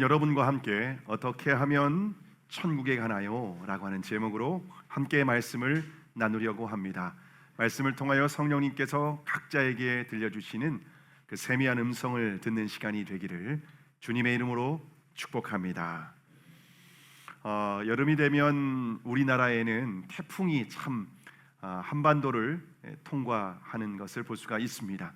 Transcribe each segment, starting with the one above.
오늘은 여러분과 함께 어떻게 하면 천국에 가나요? 라고 하는 제목으로 함께 말씀을 나누려고 합니다. 말씀을 통하여 성령님께서 각자에게 들려주시는 그 세미한 음성을 듣는 시간이 되기를 주님의 이름으로 축복합니다. 여름이 되면 우리나라에는 태풍이 참 한반도를 통과하는 것을 볼 수가 있습니다.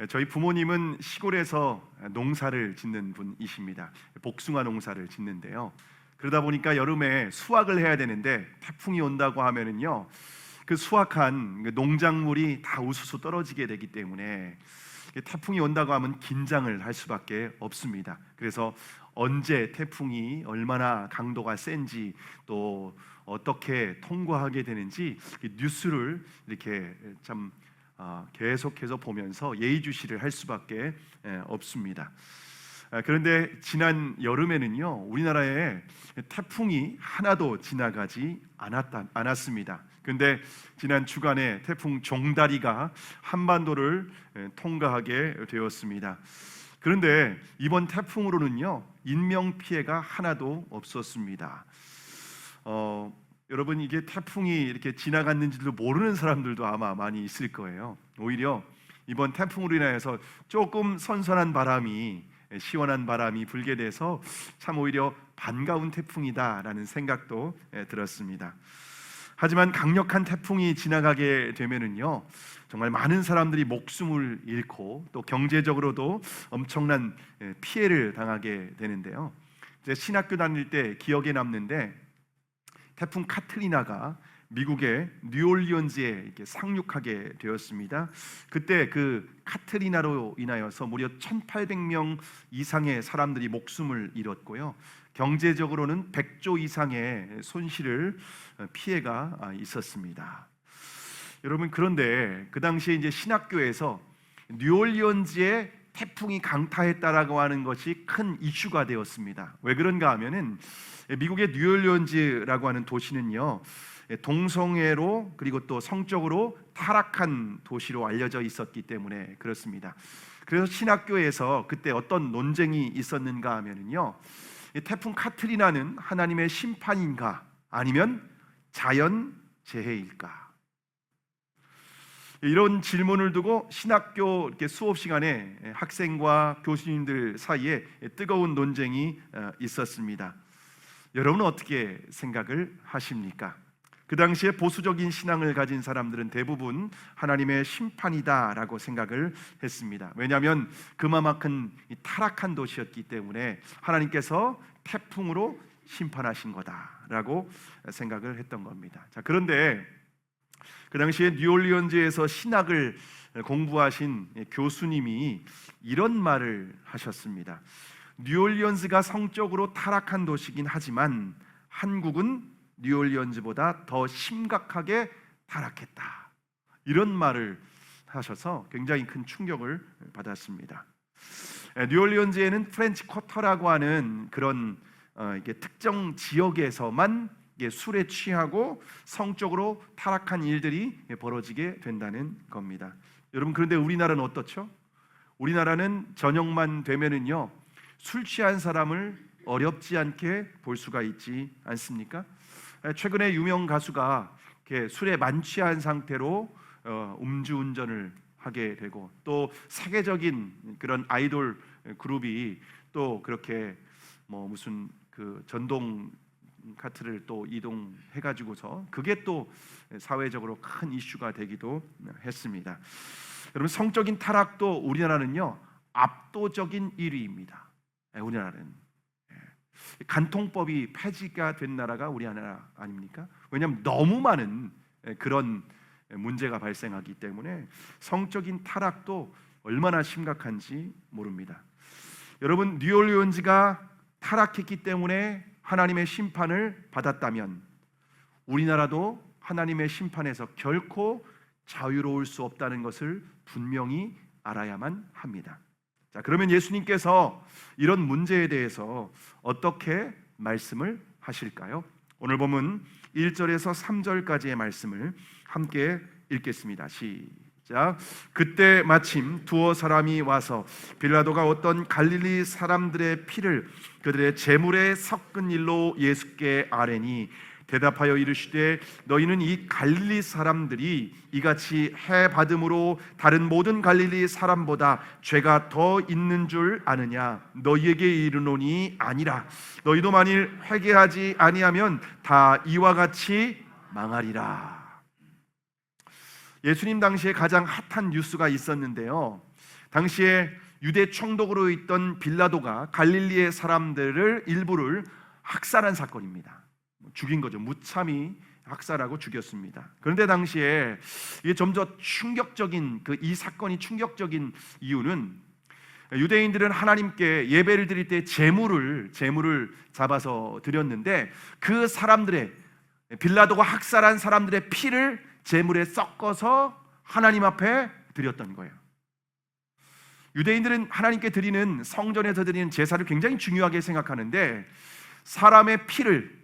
저희 부모님은 시골에서 농사를 짓는 분이십니다. 복숭아 농사를 짓는데요. 그러다 보니까 여름에 수확을 해야 되는데 태풍이 온다고 하면은요, 그 수확한 농작물이 다 우수수 떨어지게 되기 때문에 태풍이 온다고 하면 긴장을 할 수밖에 없습니다. 그래서 언제 태풍이 얼마나 강도가 센지 또 어떻게 통과하게 되는지 뉴스를 이렇게 참 계속해서 보면서 예의주시를 할 수밖에 없습니다. 그런데 지난 여름에는요, 우리나라에 태풍이 하나도 지나가지 않았습니다. 그런데 지난 주간에 태풍 종다리가 한반도를 통과하게 되었습니다. 그런데 이번 태풍으로는요, 인명 피해가 하나도 없었습니다. 여러분, 이게 태풍이 이렇게 지나갔는지도 모르는 사람들도 아마 많이 있을 거예요. 오히려 이번 태풍으로 인해서 조금 선선한 바람이, 시원한 바람이 불게 돼서 참 오히려 반가운 태풍이다라는 생각도 들었습니다. 하지만 강력한 태풍이 지나가게 되면은요, 정말 많은 사람들이 목숨을 잃고 또 경제적으로도 엄청난 피해를 당하게 되는데요. 이제 신학교 다닐 때 기억에 남는데, 태풍 카트리나가 미국의 뉴올리언즈에 이렇게 상륙하게 되었습니다. 그때 그 카트리나로 인하여서 무려 1,800명 이상의 사람들이 목숨을 잃었고요, 경제적으로는 100조 이상의 손실을 피해가 있었습니다. 여러분, 그런데 그 당시에 이제 신학교에서 뉴올리언즈에 태풍이 강타했다라고 하는 것이 큰 이슈가 되었습니다. 왜 그런가 하면은 미국의 뉴올리언즈라고 하는 도시는요, 동성애로 그리고 또 성적으로 타락한 도시로 알려져 있었기 때문에 그렇습니다. 그래서 신학교에서 그때 어떤 논쟁이 있었는가 하면은요, 태풍 카트리나는 하나님의 심판인가 아니면 자연 재해일까? 이런 질문을 두고 신학교 이렇게 수업 시간에 학생과 교수님들 사이에 뜨거운 논쟁이 있었습니다. 여러분은 어떻게 생각을 하십니까? 그 당시에 보수적인 신앙을 가진 사람들은 대부분 하나님의 심판이다라고 생각을 했습니다. 왜냐하면 그만큼 타락한 도시였기 때문에 하나님께서 태풍으로 심판하신 거다라고 생각을 했던 겁니다. 자, 그런데 그 당시에 뉴올리언즈에서 신학을 공부하신 교수님이 이런 말을 하셨습니다. 뉴올리언즈가 성적으로 타락한 도시긴 하지만 한국은 뉴올리언즈보다 더 심각하게 타락했다. 이런 말을 하셔서 굉장히 큰 충격을 받았습니다. 뉴올리언즈에는 프렌치 쿼터라고 하는 그런 이게 특정 지역에서만 술에 취하고 성적으로 타락한 일들이 벌어지게 된다는 겁니다. 여러분, 그런데 우리나라는 어떻죠? 우리나라는 저녁만 되면은요, 술 취한 사람을 어렵지 않게 볼 수가 있지 않습니까? 최근에 유명 가수가 이렇게 술에 만취한 상태로 음주운전을 하게 되고, 또 세계적인 그런 아이돌 그룹이 또 그렇게 무슨 그 전동 카트를 또 이동해가지고서 그게 또 사회적으로 큰 이슈가 되기도 했습니다. 여러분, 성적인 타락도 우리나라는요, 압도적인 1위입니다. 우리나라는 간통법이 폐지가 된 나라가 우리나라 아닙니까? 왜냐하면 너무 많은 그런 문제가 발생하기 때문에 성적인 타락도 얼마나 심각한지 모릅니다. 여러분, 뉴올리언즈가 타락했기 때문에 하나님의 심판을 받았다면 우리나라도 하나님의 심판에서 결코 자유로울 수 없다는 것을 분명히 알아야만 합니다. 자, 그러면 예수님께서 이런 문제에 대해서 어떻게 말씀을 하실까요? 오늘 보면 1절에서 3절까지의 말씀을 함께 읽겠습니다. 시작. 시작. 그때 마침 두어 사람이 와서 빌라도가 어떤 갈릴리 사람들의 피를 그들의 제물에 섞은 일로 예수께 아뢰니 대답하여 이르시되 너희는 이 갈릴리 사람들이 이같이 해 받음으로 다른 모든 갈릴리 사람보다 죄가 더 있는 줄 아느냐? 너희에게 이르노니 아니라. 너희도 만일 회개하지 아니하면 다 이와 같이 망하리라. 예수님 당시에 가장 핫한 뉴스가 있었는데요, 당시에 유대 총독으로 있던 빌라도가 갈릴리의 사람들을 일부를 학살한 사건입니다. 죽인 거죠. 무참히 학살하고 죽였습니다. 그런데 당시에 이게 점점 충격적인 이 사건이 충격적인 이유는 유대인들은 하나님께 예배를 드릴 때 제물을 잡아서 드렸는데 그 사람들의 빌라도가 학살한 사람들의 피를 제물에 섞어서 하나님 앞에 드렸던 거예요. 유대인들은 하나님께 드리는 성전에서 드리는 제사를 굉장히 중요하게 생각하는데 사람의 피를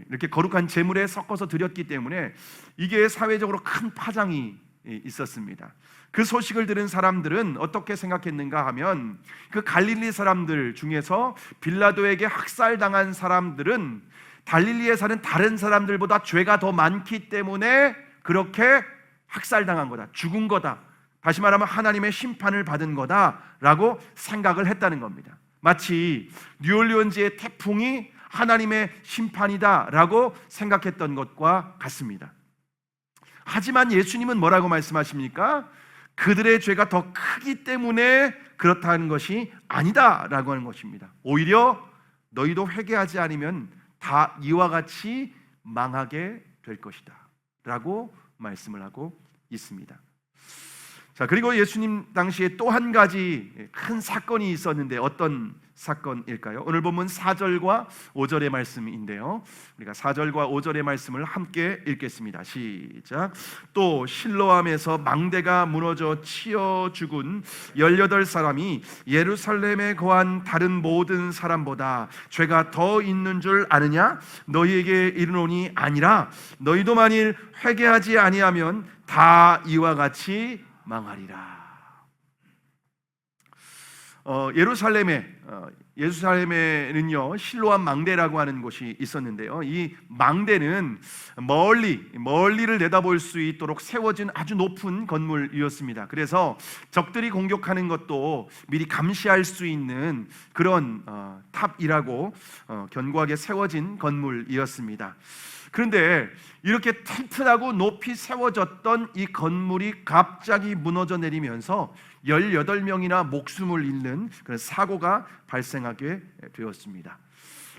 이렇게 거룩한 제물에 섞어서 드렸기 때문에 이게 사회적으로 큰 파장이 있었습니다. 그 소식을 들은 사람들은 어떻게 생각했는가 하면 그 갈릴리 사람들 중에서 빌라도에게 학살당한 사람들은 갈릴리에 사는 다른 사람들보다 죄가 더 많기 때문에 그렇게 학살당한 거다, 죽은 거다, 다시 말하면 하나님의 심판을 받은 거다라고 생각을 했다는 겁니다. 마치 뉴올리언즈의 태풍이 하나님의 심판이다라고 생각했던 것과 같습니다. 하지만 예수님은 뭐라고 말씀하십니까? 그들의 죄가 더 크기 때문에 그렇다는 것이 아니다라고 하는 것입니다. 오히려 너희도 회개하지 않으면 다 이와 같이 망하게 될 것이다 라고 말씀을 하고 있습니다. 자, 그리고 예수님 당시에 또 한 가지 큰 사건이 있었는데 어떤 사건일까요? 오늘 본문 4절과 5절의 말씀인데요, 우리가 4절과 5절의 말씀을 함께 읽겠습니다. 시작. 또 실로암에서 망대가 무너져 치여 죽은 18사람이 예루살렘에 거한 다른 모든 사람보다 죄가 더 있는 줄 아느냐? 너희에게 이르노니 아니라. 너희도 만일 회개하지 아니하면 다 이와 같이 망하리라. 예루살렘에는요 실로암 망대라고 하는 곳이 있었는데요, 이 망대는 멀리를 내다볼 수 있도록 세워진 아주 높은 건물이었습니다. 그래서 적들이 공격하는 것도 미리 감시할 수 있는 그런 탑이라고 견고하게 세워진 건물이었습니다. 그런데 이렇게 튼튼하고 높이 세워졌던 이 건물이 갑자기 무너져 내리면서 18명이나 목숨을 잃는 그런 사고가 발생하게 되었습니다.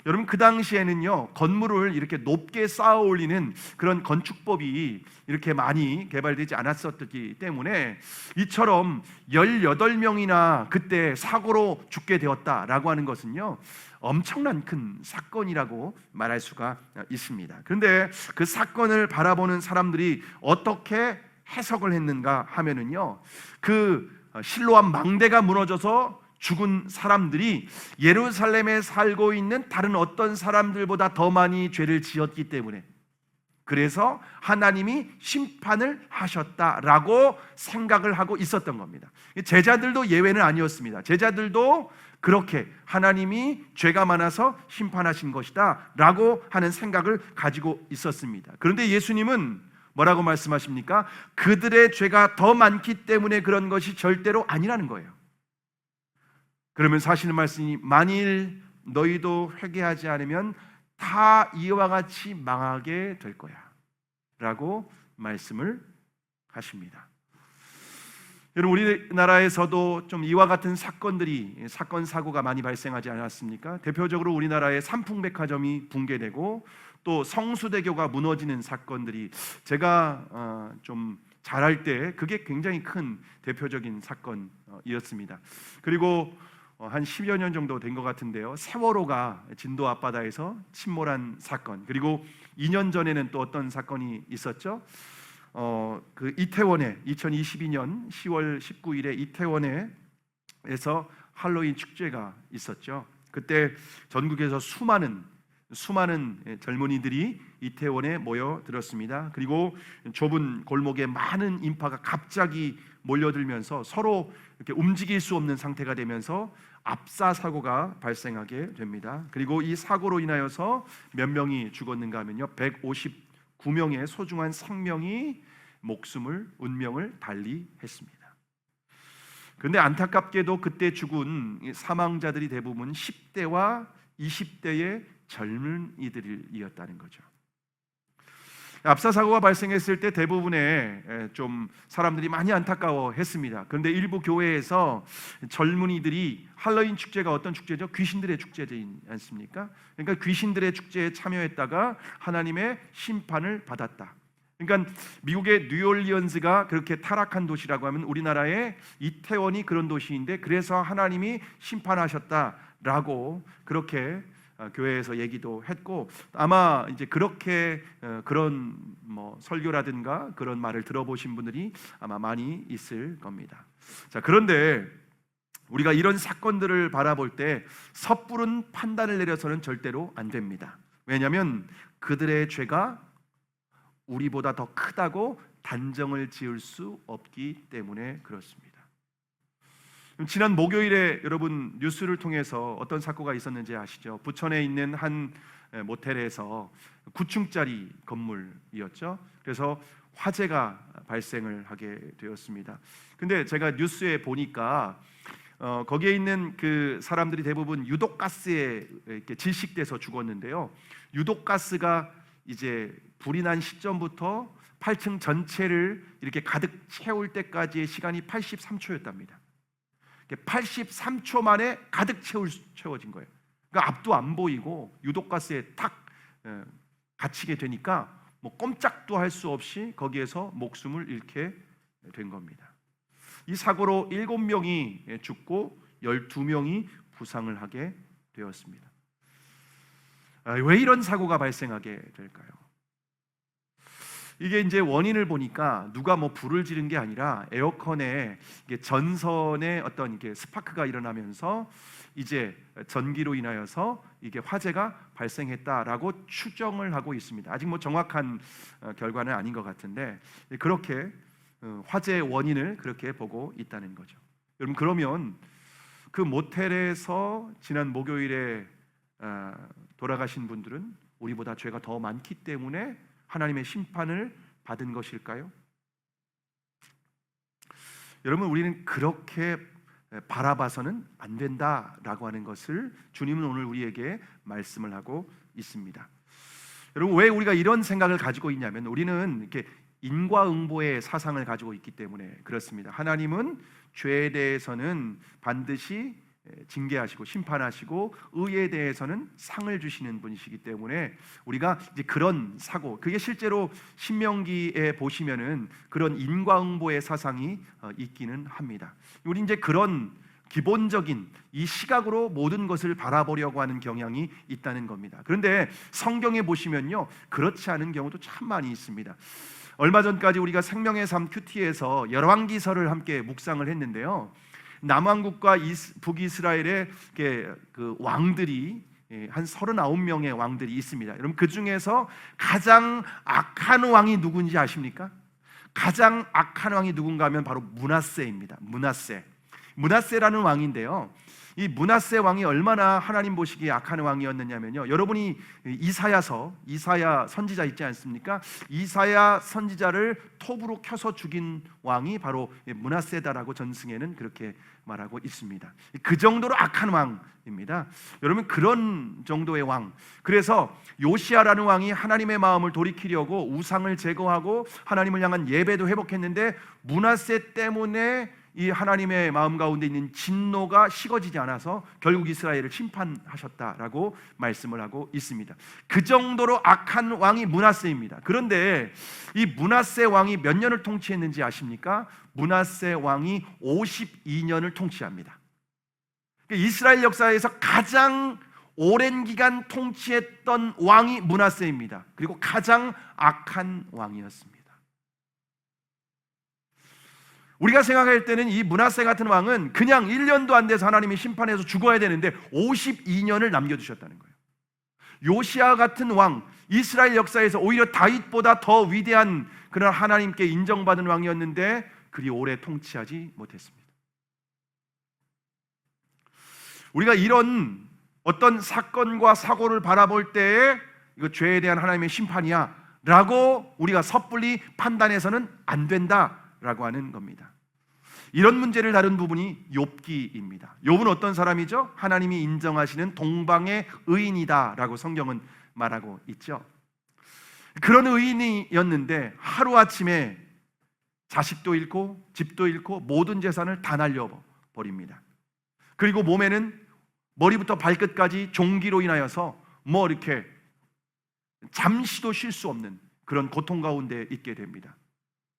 여러분, 그 당시에는요 건물을 이렇게 높게 쌓아 올리는 그런 건축법이 이렇게 많이 개발되지 않았었기 때문에 이처럼 18명이나 그때 사고로 죽게 되었다라고 하는 것은요 엄청난 큰 사건이라고 말할 수가 있습니다. 그런데 그 사건을 바라보는 사람들이 어떻게 해석을 했는가 하면은요, 그 실로암 망대가 무너져서 죽은 사람들이 예루살렘에 살고 있는 다른 어떤 사람들보다 더 많이 죄를 지었기 때문에, 그래서 하나님이 심판을 하셨다라고 생각을 하고 있었던 겁니다. 제자들도 예외는 아니었습니다. 제자들도 그렇게 하나님이 죄가 많아서 심판하신 것이다 라고 하는 생각을 가지고 있었습니다. 그런데 예수님은 뭐라고 말씀하십니까? 그들의 죄가 더 많기 때문에 그런 것이 절대로 아니라는 거예요. 그러면서 하시는 말씀이 만일 너희도 회개하지 않으면 다 이와 같이 망하게 될 거야 라고 말씀을 하십니다. 여러분, 우리나라에서도 좀 이와 같은 사건 사고가 많이 발생하지 않았습니까? 대표적으로 우리나라의 삼풍백화점이 붕괴되고 또 성수대교가 무너지는 사건들이, 제가 좀 자랄 때 그게 굉장히 큰 대표적인 사건이었습니다. 그리고 한 10여 년 정도 된 것 같은데요, 세월호가 진도 앞바다에서 침몰한 사건, 그리고 2년 전에는 또 어떤 사건이 있었죠? 그 이태원에 2022년 10월 19일에 이태원에서 할로윈 축제가 있었죠. 그때 전국에서 수많은 젊은이들이 이태원에 모여들었습니다. 그리고 좁은 골목에 많은 인파가 갑자기 몰려들면서 서로 이렇게 움직일 수 없는 상태가 되면서 압사 사고가 발생하게 됩니다. 그리고 이 사고로 인하여서 몇 명이 죽었는가 하면요, 159명의 소중한 생명이 운명을 달리했습니다. 그런데 안타깝게도 그때 죽은 사망자들이 대부분 10대와 20대의 젊은이들이었다는 거죠. 압사 사고가 발생했을 때 대부분의 좀 사람들이 많이 안타까워했습니다. 그런데 일부 교회에서 젊은이들이 할로윈 축제가 어떤 축제죠? 귀신들의 축제지 않습니까? 그러니까 귀신들의 축제에 참여했다가 하나님의 심판을 받았다. 그러니까 미국의 뉴올리언스가 그렇게 타락한 도시라고 하면 우리나라의 이태원이 그런 도시인데, 그래서 하나님이 심판하셨다라고 그렇게 교회에서 얘기도 했고, 아마 이제 그렇게 그런 설교라든가 그런 말을 들어보신 분들이 아마 많이 있을 겁니다. 자, 그런데 우리가 이런 사건들을 바라볼 때 섣부른 판단을 내려서는 절대로 안 됩니다. 왜냐하면 그들의 죄가 우리보다 더 크다고 단정을 지을 수 없기 때문에 그렇습니다. 지난 목요일에 여러분 뉴스를 통해서 어떤 사고가 있었는지 아시죠? 부천에 있는 한 모텔에서 9층짜리 건물이었죠. 그래서 화재가 발생을 하게 되었습니다. 근데 제가 뉴스에 보니까 거기에 있는 그 사람들이 대부분 유독가스에 이렇게 질식돼서 죽었는데요. 유독가스가 이제 불이 난 시점부터 8층 전체를 이렇게 가득 채울 때까지의 시간이 83초였답니다. 83초 만에 가득 채워진 거예요. 그러니까 앞도 안 보이고 유독가스에 탁 갇히게 되니까 꼼짝도 할 수 없이 거기에서 목숨을 잃게 된 겁니다. 이 사고로 7명이 죽고 12명이 부상을 하게 되었습니다. 왜 이런 사고가 발생하게 될까요? 이게 이제 원인을 보니까 누가 불을 지른 게 아니라 에어컨에 전선에 어떤 이게 스파크가 일어나면서 이제 전기로 인하여서 이게 화재가 발생했다라고 추정을 하고 있습니다. 아직 정확한 결과는 아닌 것 같은데 그렇게 화재의 원인을 그렇게 보고 있다는 거죠. 여러분, 그러면 그 모텔에서 지난 목요일에 돌아가신 분들은 우리보다 죄가 더 많기 때문에 하나님의 심판을 받은 것일까요? 여러분, 우리는 그렇게 바라봐서는 안 된다라고 하는 것을 주님은 오늘 우리에게 말씀을 하고 있습니다. 여러분, 왜 우리가 이런 생각을 가지고 있냐면 우리는 이렇게 인과응보의 사상을 가지고 있기 때문에 그렇습니다. 하나님은 죄에 대해서는 반드시 징계하시고 심판하시고 의에 대해서는 상을 주시는 분이시기 때문에 우리가 이제 그런 사고, 그게 실제로 신명기에 보시면은 그런 인과응보의 사상이 있기는 합니다. 우리 이제 그런 기본적인 이 시각으로 모든 것을 바라보려고 하는 경향이 있다는 겁니다. 그런데 성경에 보시면요, 그렇지 않은 경우도 참 많이 있습니다. 얼마 전까지 우리가 생명의 삶 큐티에서 열왕기서를 함께 묵상을 했는데요, 남왕국과 북이스라엘의 그 왕들이 한 39명의 왕들이 있습니다. 여러분, 그 중에서 가장 악한 왕이 누군지 아십니까? 가장 악한 왕이 누군가 하면 바로 므낫세입니다. 므낫세라는 왕인데요, 이 므낫세 왕이 얼마나 하나님 보시기에 악한 왕이었느냐면요, 여러분이 이사야 선지자 있지 않습니까? 이사야 선지자를 톱으로 켜서 죽인 왕이 바로 므낫세다라고 전승에는 그렇게 말하고 있습니다. 그 정도로 악한 왕입니다. 여러분, 그런 정도의 왕. 그래서 요시야라는 왕이 하나님의 마음을 돌이키려고 우상을 제거하고 하나님을 향한 예배도 회복했는데 므낫세 때문에 이 하나님의 마음 가운데 있는 진노가 식어지지 않아서 결국 이스라엘을 심판하셨다라고 말씀을 하고 있습니다. 그 정도로 악한 왕이 므낫세입니다. 그런데 이 므낫세 왕이 몇 년을 통치했는지 아십니까? 므낫세 왕이 52년을 통치합니다. 이스라엘 역사에서 가장 오랜 기간 통치했던 왕이 므낫세입니다. 그리고 가장 악한 왕이었습니다. 우리가 생각할 때는 이 므낫세 같은 왕은 그냥 1년도 안 돼서 하나님이 심판해서 죽어야 되는데 52년을 남겨두셨다는 거예요. 요시야 같은 왕, 이스라엘 역사에서 오히려 다윗보다 더 위대한 그런 하나님께 인정받은 왕이었는데 그리 오래 통치하지 못했습니다. 우리가 이런 어떤 사건과 사고를 바라볼 때에 이거 죄에 대한 하나님의 심판이야 라고 우리가 섣불리 판단해서는 안 된다라고 하는 겁니다. 이런 문제를 다룬 부분이 욥기입니다. 욥은 어떤 사람이죠? 하나님이 인정하시는 동방의 의인이다라고 성경은 말하고 있죠. 그런 의인이었는데 하루아침에 자식도 잃고 집도 잃고 모든 재산을 다 날려버립니다. 그리고 몸에는 머리부터 발끝까지 종기로 인하여서 이렇게 잠시도 쉴 수 없는 그런 고통 가운데 있게 됩니다.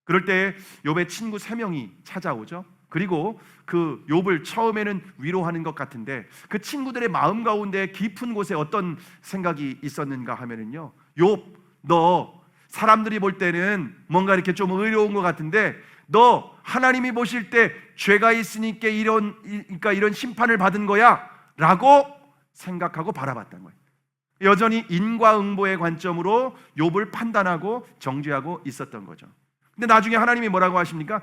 그럴 때 욥의 친구 3명이 찾아오죠. 그리고 그 욥을 처음에는 위로하는 것 같은데 그 친구들의 마음 가운데 깊은 곳에 어떤 생각이 있었는가 하면은요, 욥, 너 사람들이 볼 때는 뭔가 이렇게 좀 의로운 것 같은데 너 하나님이 보실 때 죄가 있으니까 이런 심판을 받은 거야 라고 생각하고 바라봤던 거예요. 여전히 인과응보의 관점으로 욥을 판단하고 정죄하고 있었던 거죠. 근데 나중에 하나님이 뭐라고 하십니까?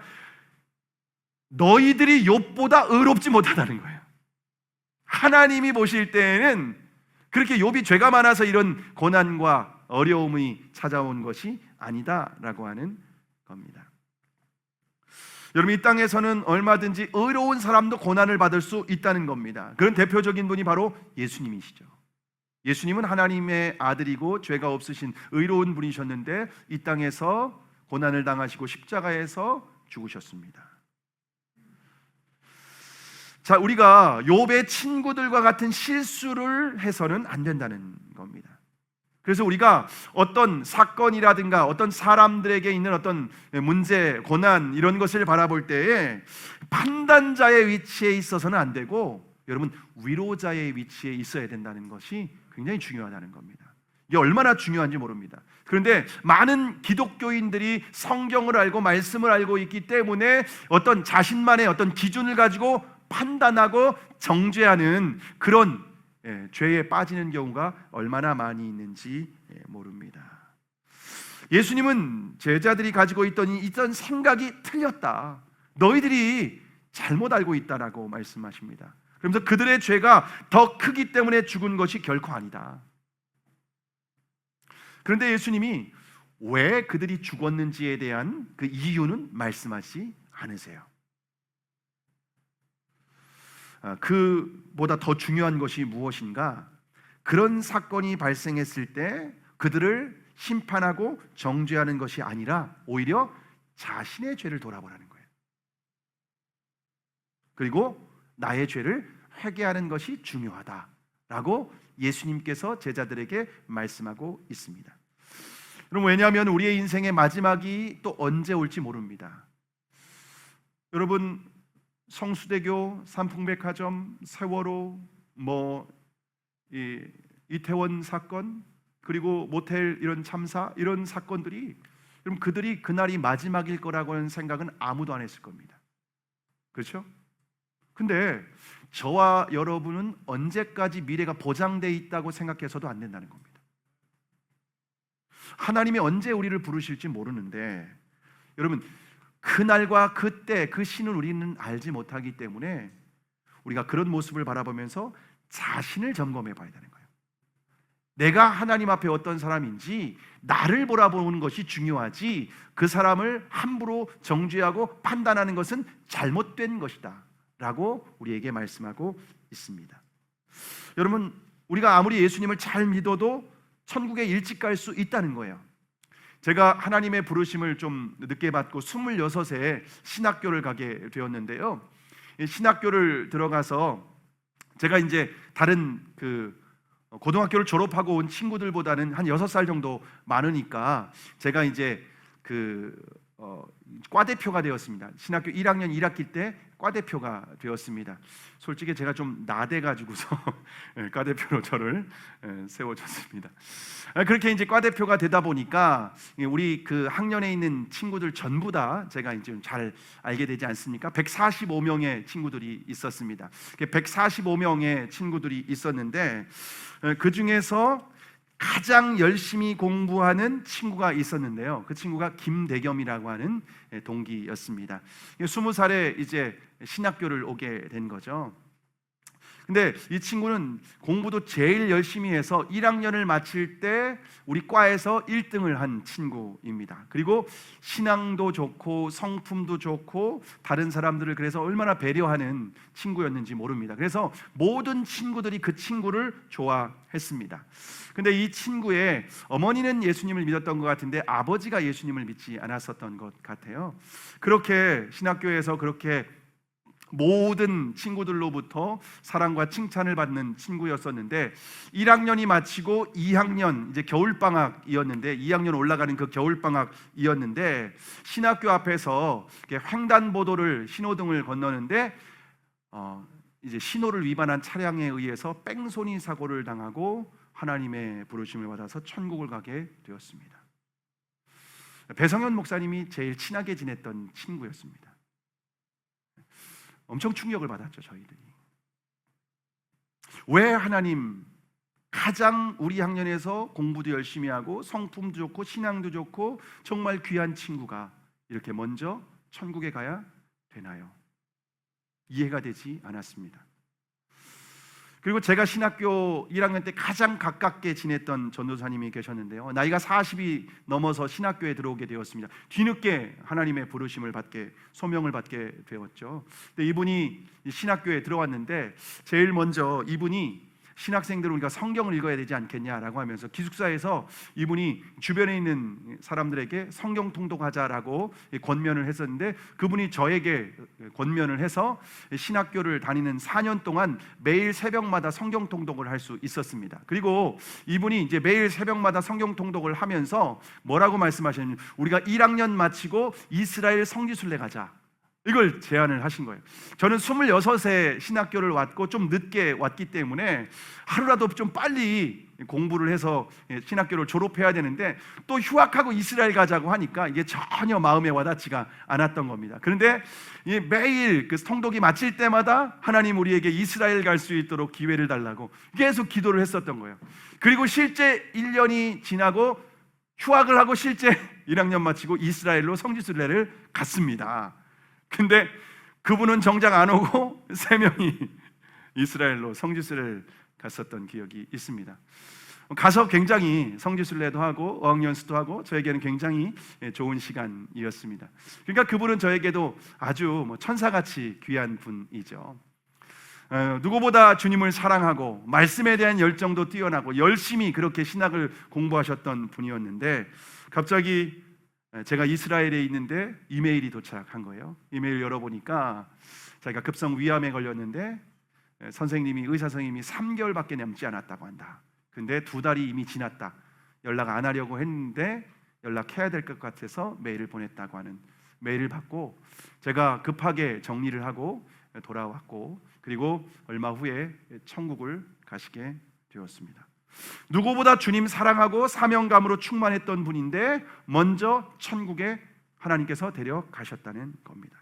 너희들이 욥보다 의롭지 못하다는 거예요. 하나님이 보실 때에는 그렇게 욥이 죄가 많아서 이런 고난과 어려움이 찾아온 것이 아니다라고 하는 겁니다. 여러분, 이 땅에서는 얼마든지 의로운 사람도 고난을 받을 수 있다는 겁니다. 그런 대표적인 분이 바로 예수님이시죠. 예수님은 하나님의 아들이고 죄가 없으신 의로운 분이셨는데 이 땅에서 고난을 당하시고 십자가에서 죽으셨습니다. 자, 우리가 욥의 친구들과 같은 실수를 해서는 안 된다는 겁니다. 그래서 우리가 어떤 사건이라든가 어떤 사람들에게 있는 어떤 문제, 고난 이런 것을 바라볼 때에 판단자의 위치에 있어서는 안 되고 여러분 위로자의 위치에 있어야 된다는 것이 굉장히 중요하다는 겁니다. 이게 얼마나 중요한지 모릅니다. 그런데 많은 기독교인들이 성경을 알고 말씀을 알고 있기 때문에 어떤 자신만의 어떤 기준을 가지고 판단하고 정죄하는 그런 죄에 빠지는 경우가 얼마나 많이 있는지 모릅니다. 예수님은 제자들이 가지고 있던 생각이 틀렸다. 너희들이 잘못 알고 있다라고 말씀하십니다. 그러면서 그들의 죄가 더 크기 때문에 죽은 것이 결코 아니다. 그런데 예수님이 왜 그들이 죽었는지에 대한 그 이유는 말씀하지 않으세요. 그보다 더 중요한 것이 무엇인가? 그런 사건이 발생했을 때 그들을 심판하고 정죄하는 것이 아니라 오히려 자신의 죄를 돌아보라는 거예요. 그리고 나의 죄를 회개하는 것이 중요하다라고 예수님께서 제자들에게 말씀하고 있습니다. 여러분, 왜냐하면 우리의 인생의 마지막이 또 언제 올지 모릅니다. 여러분, 성수대교, 삼풍백화점, 세월호, 이태원 사건, 그리고 모텔 이런 참사, 이런 사건들이 여러분 그들이 그날이 마지막일 거라고 하는 생각은 아무도 안 했을 겁니다. 그렇죠? 근데 저와 여러분은 언제까지 미래가 보장되어 있다고 생각해서도 안 된다는 겁니다. 하나님이 언제 우리를 부르실지 모르는데 여러분 그날과 그때 그 신을 우리는 알지 못하기 때문에 우리가 그런 모습을 바라보면서 자신을 점검해 봐야 되는 거예요. 내가 하나님 앞에 어떤 사람인지 나를 바라보는 것이 중요하지 그 사람을 함부로 정죄하고 판단하는 것은 잘못된 것이다 라고 우리에게 말씀하고 있습니다. 여러분, 우리가 아무리 예수님을 잘 믿어도 천국에 일찍 갈 수 있다는 거예요. 제가 하나님의 부르심을 좀 늦게 받고 26에 신학교를 가게 되었는데요. 신학교를 들어가서 제가 이제 다른 고등학교를 졸업하고 온 친구들보다는 한 6살 정도 많으니까 제가 이제 과대표가 되었습니다. 신학교 1학년 1학기 때 과대표가 되었습니다. 솔직히 제가 좀 나대가지고서 과대표로 저를 세워줬습니다. 그렇게 이제 과대표가 되다 보니까 우리 그 학년에 있는 친구들 전부 다 제가 이제 잘 알게 되지 않습니까? 145명의 친구들이 있었습니다. 145명의 친구들이 있었는데 그 중에서 가장 열심히 공부하는 친구가 있었는데요. 그 친구가 김대겸이라고 하는 동기였습니다. 20살에 이제 신학교를 오게 된 거죠. 근데 이 친구는 공부도 제일 열심히 해서 1학년을 마칠 때 우리 과에서 1등을 한 친구입니다. 그리고 신앙도 좋고 성품도 좋고 다른 사람들을 그래서 얼마나 배려하는 친구였는지 모릅니다. 그래서 모든 친구들이 그 친구를 좋아했습니다. 근데 이 친구의 어머니는 예수님을 믿었던 것 같은데 아버지가 예수님을 믿지 않았었던 것 같아요. 그렇게 신학교에서 그렇게 모든 친구들로부터 사랑과 칭찬을 받는 친구였었는데 1학년이 마치고 2학년 이제 겨울방학이었는데 2학년 올라가는 그 겨울방학이었는데 신학교 앞에서 횡단보도를 신호등을 건너는데 이제 신호를 위반한 차량에 의해서 뺑소니 사고를 당하고 하나님의 부르심을 받아서 천국을 가게 되었습니다. 배성현 목사님이 제일 친하게 지냈던 친구였습니다. 엄청 충격을 받았죠, 저희들이. 왜 하나님 가장 우리 학년에서 공부도 열심히 하고 성품도 좋고 신앙도 좋고 정말 귀한 친구가 이렇게 먼저 천국에 가야 되나요? 이해가 되지 않았습니다. 그리고 제가 신학교 1학년 때 가장 가깝게 지냈던 전도사님이 계셨는데요, 나이가 40이 넘어서 신학교에 들어오게 되었습니다. 뒤늦게 하나님의 부르심을 받게, 소명을 받게 되었죠. 근데 이분이 신학교에 들어왔는데 제일 먼저 이분이 신학생들 우리가 성경을 읽어야 되지 않겠냐라고 하면서 기숙사에서 이분이 주변에 있는 사람들에게 성경 통독하자라고 권면을 했었는데 그분이 저에게 권면을 해서 신학교를 다니는 4년 동안 매일 새벽마다 성경 통독을 할 수 있었습니다. 그리고 이분이 이제 매일 새벽마다 성경 통독을 하면서 뭐라고 말씀하셨냐면 우리가 1학년 마치고 이스라엘 성지순례 가자, 이걸 제안을 하신 거예요. 저는 26세 신학교를 왔고 좀 늦게 왔기 때문에 하루라도 좀 빨리 공부를 해서 신학교를 졸업해야 되는데 또 휴학하고 이스라엘 가자고 하니까 이게 전혀 마음에 와닿지가 않았던 겁니다. 그런데 매일 그 통독이 마칠 때마다 하나님 우리에게 이스라엘 갈 수 있도록 기회를 달라고 계속 기도를 했었던 거예요. 그리고 실제 1년이 지나고 휴학을 하고 실제 1학년 마치고 이스라엘로 성지순례를 갔습니다. 근데 그분은 정작 안 오고 3명이 이스라엘로 성지순례를 갔었던 기억이 있습니다. 가서 굉장히 성지순례도 하고 어학연수도 하고 저에게는 굉장히 좋은 시간이었습니다. 그러니까 그분은 저에게도 아주 천사같이 귀한 분이죠. 누구보다 주님을 사랑하고 말씀에 대한 열정도 뛰어나고 열심히 그렇게 신학을 공부하셨던 분이었는데 갑자기 제가 이스라엘에 있는데 이메일이 도착한 거예요. 이메일 열어보니까 자기가 급성 위암에 걸렸는데 선생님이 의사 선생님이 3개월밖에 남지 않았다고 한다. 근데 2달이 이미 지났다. 연락 안 하려고 했는데 연락해야 될 것 같아서 메일을 보냈다고 하는 메일을 받고 제가 급하게 정리를 하고 돌아왔고 그리고 얼마 후에 천국을 가시게 되었습니다. 누구보다 주님 사랑하고 사명감으로 충만했던 분인데 먼저 천국에 하나님께서 데려가셨다는 겁니다.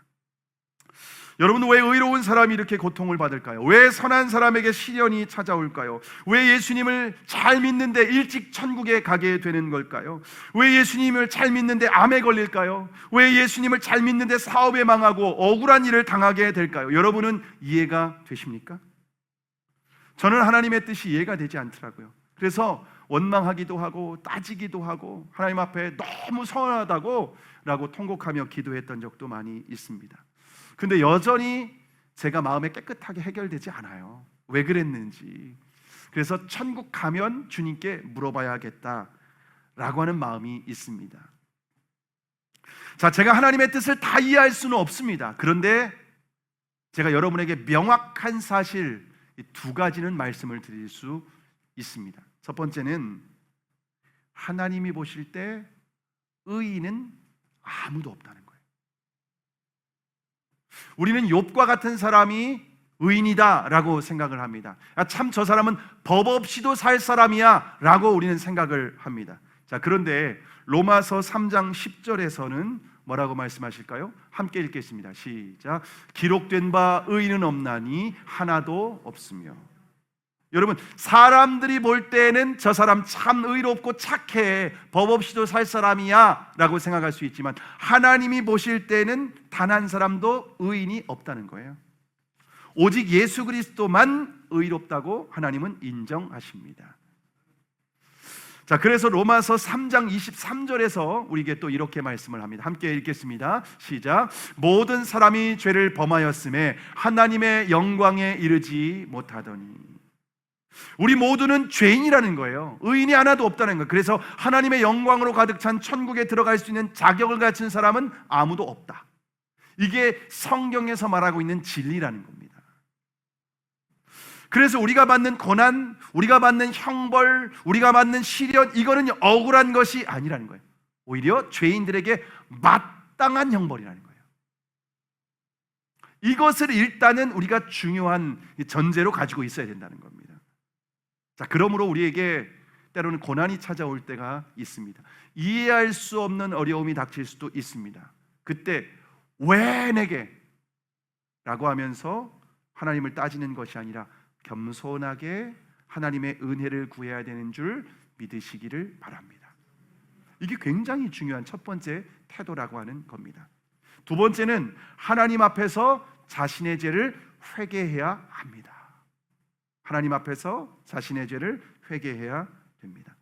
여러분, 왜 의로운 사람이 이렇게 고통을 받을까요? 왜 선한 사람에게 시련이 찾아올까요? 왜 예수님을 잘 믿는데 일찍 천국에 가게 되는 걸까요? 왜 예수님을 잘 믿는데 암에 걸릴까요? 왜 예수님을 잘 믿는데 사업에 망하고 억울한 일을 당하게 될까요? 여러분은 이해가 되십니까? 저는 하나님의 뜻이 이해가 되지 않더라고요. 그래서 원망하기도 하고 따지기도 하고 하나님 앞에 너무 서운하다고 라고 통곡하며 기도했던 적도 많이 있습니다. 근데 여전히 제가 마음에 깨끗하게 해결되지 않아요. 왜 그랬는지. 그래서 천국 가면 주님께 물어봐야겠다라고 하는 마음이 있습니다. 자, 제가 하나님의 뜻을 다 이해할 수는 없습니다. 그런데 제가 여러분에게 명확한 사실 2가지는 말씀을 드릴 수 있습니다. 첫 번째는 하나님이 보실 때 의인은 아무도 없다는 거예요. 우리는 욥과 같은 사람이 의인이다라고 생각을 합니다. 참 저 사람은 법 없이도 살 사람이야 라고 우리는 생각을 합니다. 자, 그런데 로마서 3장 10절에서는 뭐라고 말씀하실까요? 함께 읽겠습니다. 시작. 기록된 바 의인은 없나니 하나도 없으며. 여러분, 사람들이 볼 때는 저 사람 참 의롭고 착해, 법 없이도 살 사람이야 라고 생각할 수 있지만 하나님이 보실 때는 단 한 사람도 의인이 없다는 거예요. 오직 예수 그리스도만 의롭다고 하나님은 인정하십니다. 자, 그래서 로마서 3장 23절에서 우리에게 또 이렇게 말씀을 합니다. 함께 읽겠습니다. 시작. 모든 사람이 죄를 범하였음에 하나님의 영광에 이르지 못하더니. 우리 모두는 죄인이라는 거예요. 의인이 하나도 없다는 거예요. 그래서 하나님의 영광으로 가득 찬 천국에 들어갈 수 있는 자격을 갖춘 사람은 아무도 없다. 이게 성경에서 말하고 있는 진리라는 겁니다. 그래서 우리가 받는 고난, 우리가 받는 형벌, 우리가 받는 시련, 이거는 억울한 것이 아니라는 거예요. 오히려 죄인들에게 마땅한 형벌이라는 거예요. 이것을 일단은 우리가 중요한 전제로 가지고 있어야 된다는 겁니다. 자, 그러므로 우리에게 때로는 고난이 찾아올 때가 있습니다. 이해할 수 없는 어려움이 닥칠 수도 있습니다. 그때 왜 내게? 라고 하면서 하나님을 따지는 것이 아니라 겸손하게 하나님의 은혜를 구해야 되는 줄 믿으시기를 바랍니다. 이게 굉장히 중요한 첫 번째 태도라고 하는 겁니다. 두 번째는 하나님 앞에서 자신의 죄를 회개해야 합니다. 하나님 앞에서 자신의 죄를 회개해야 됩니다.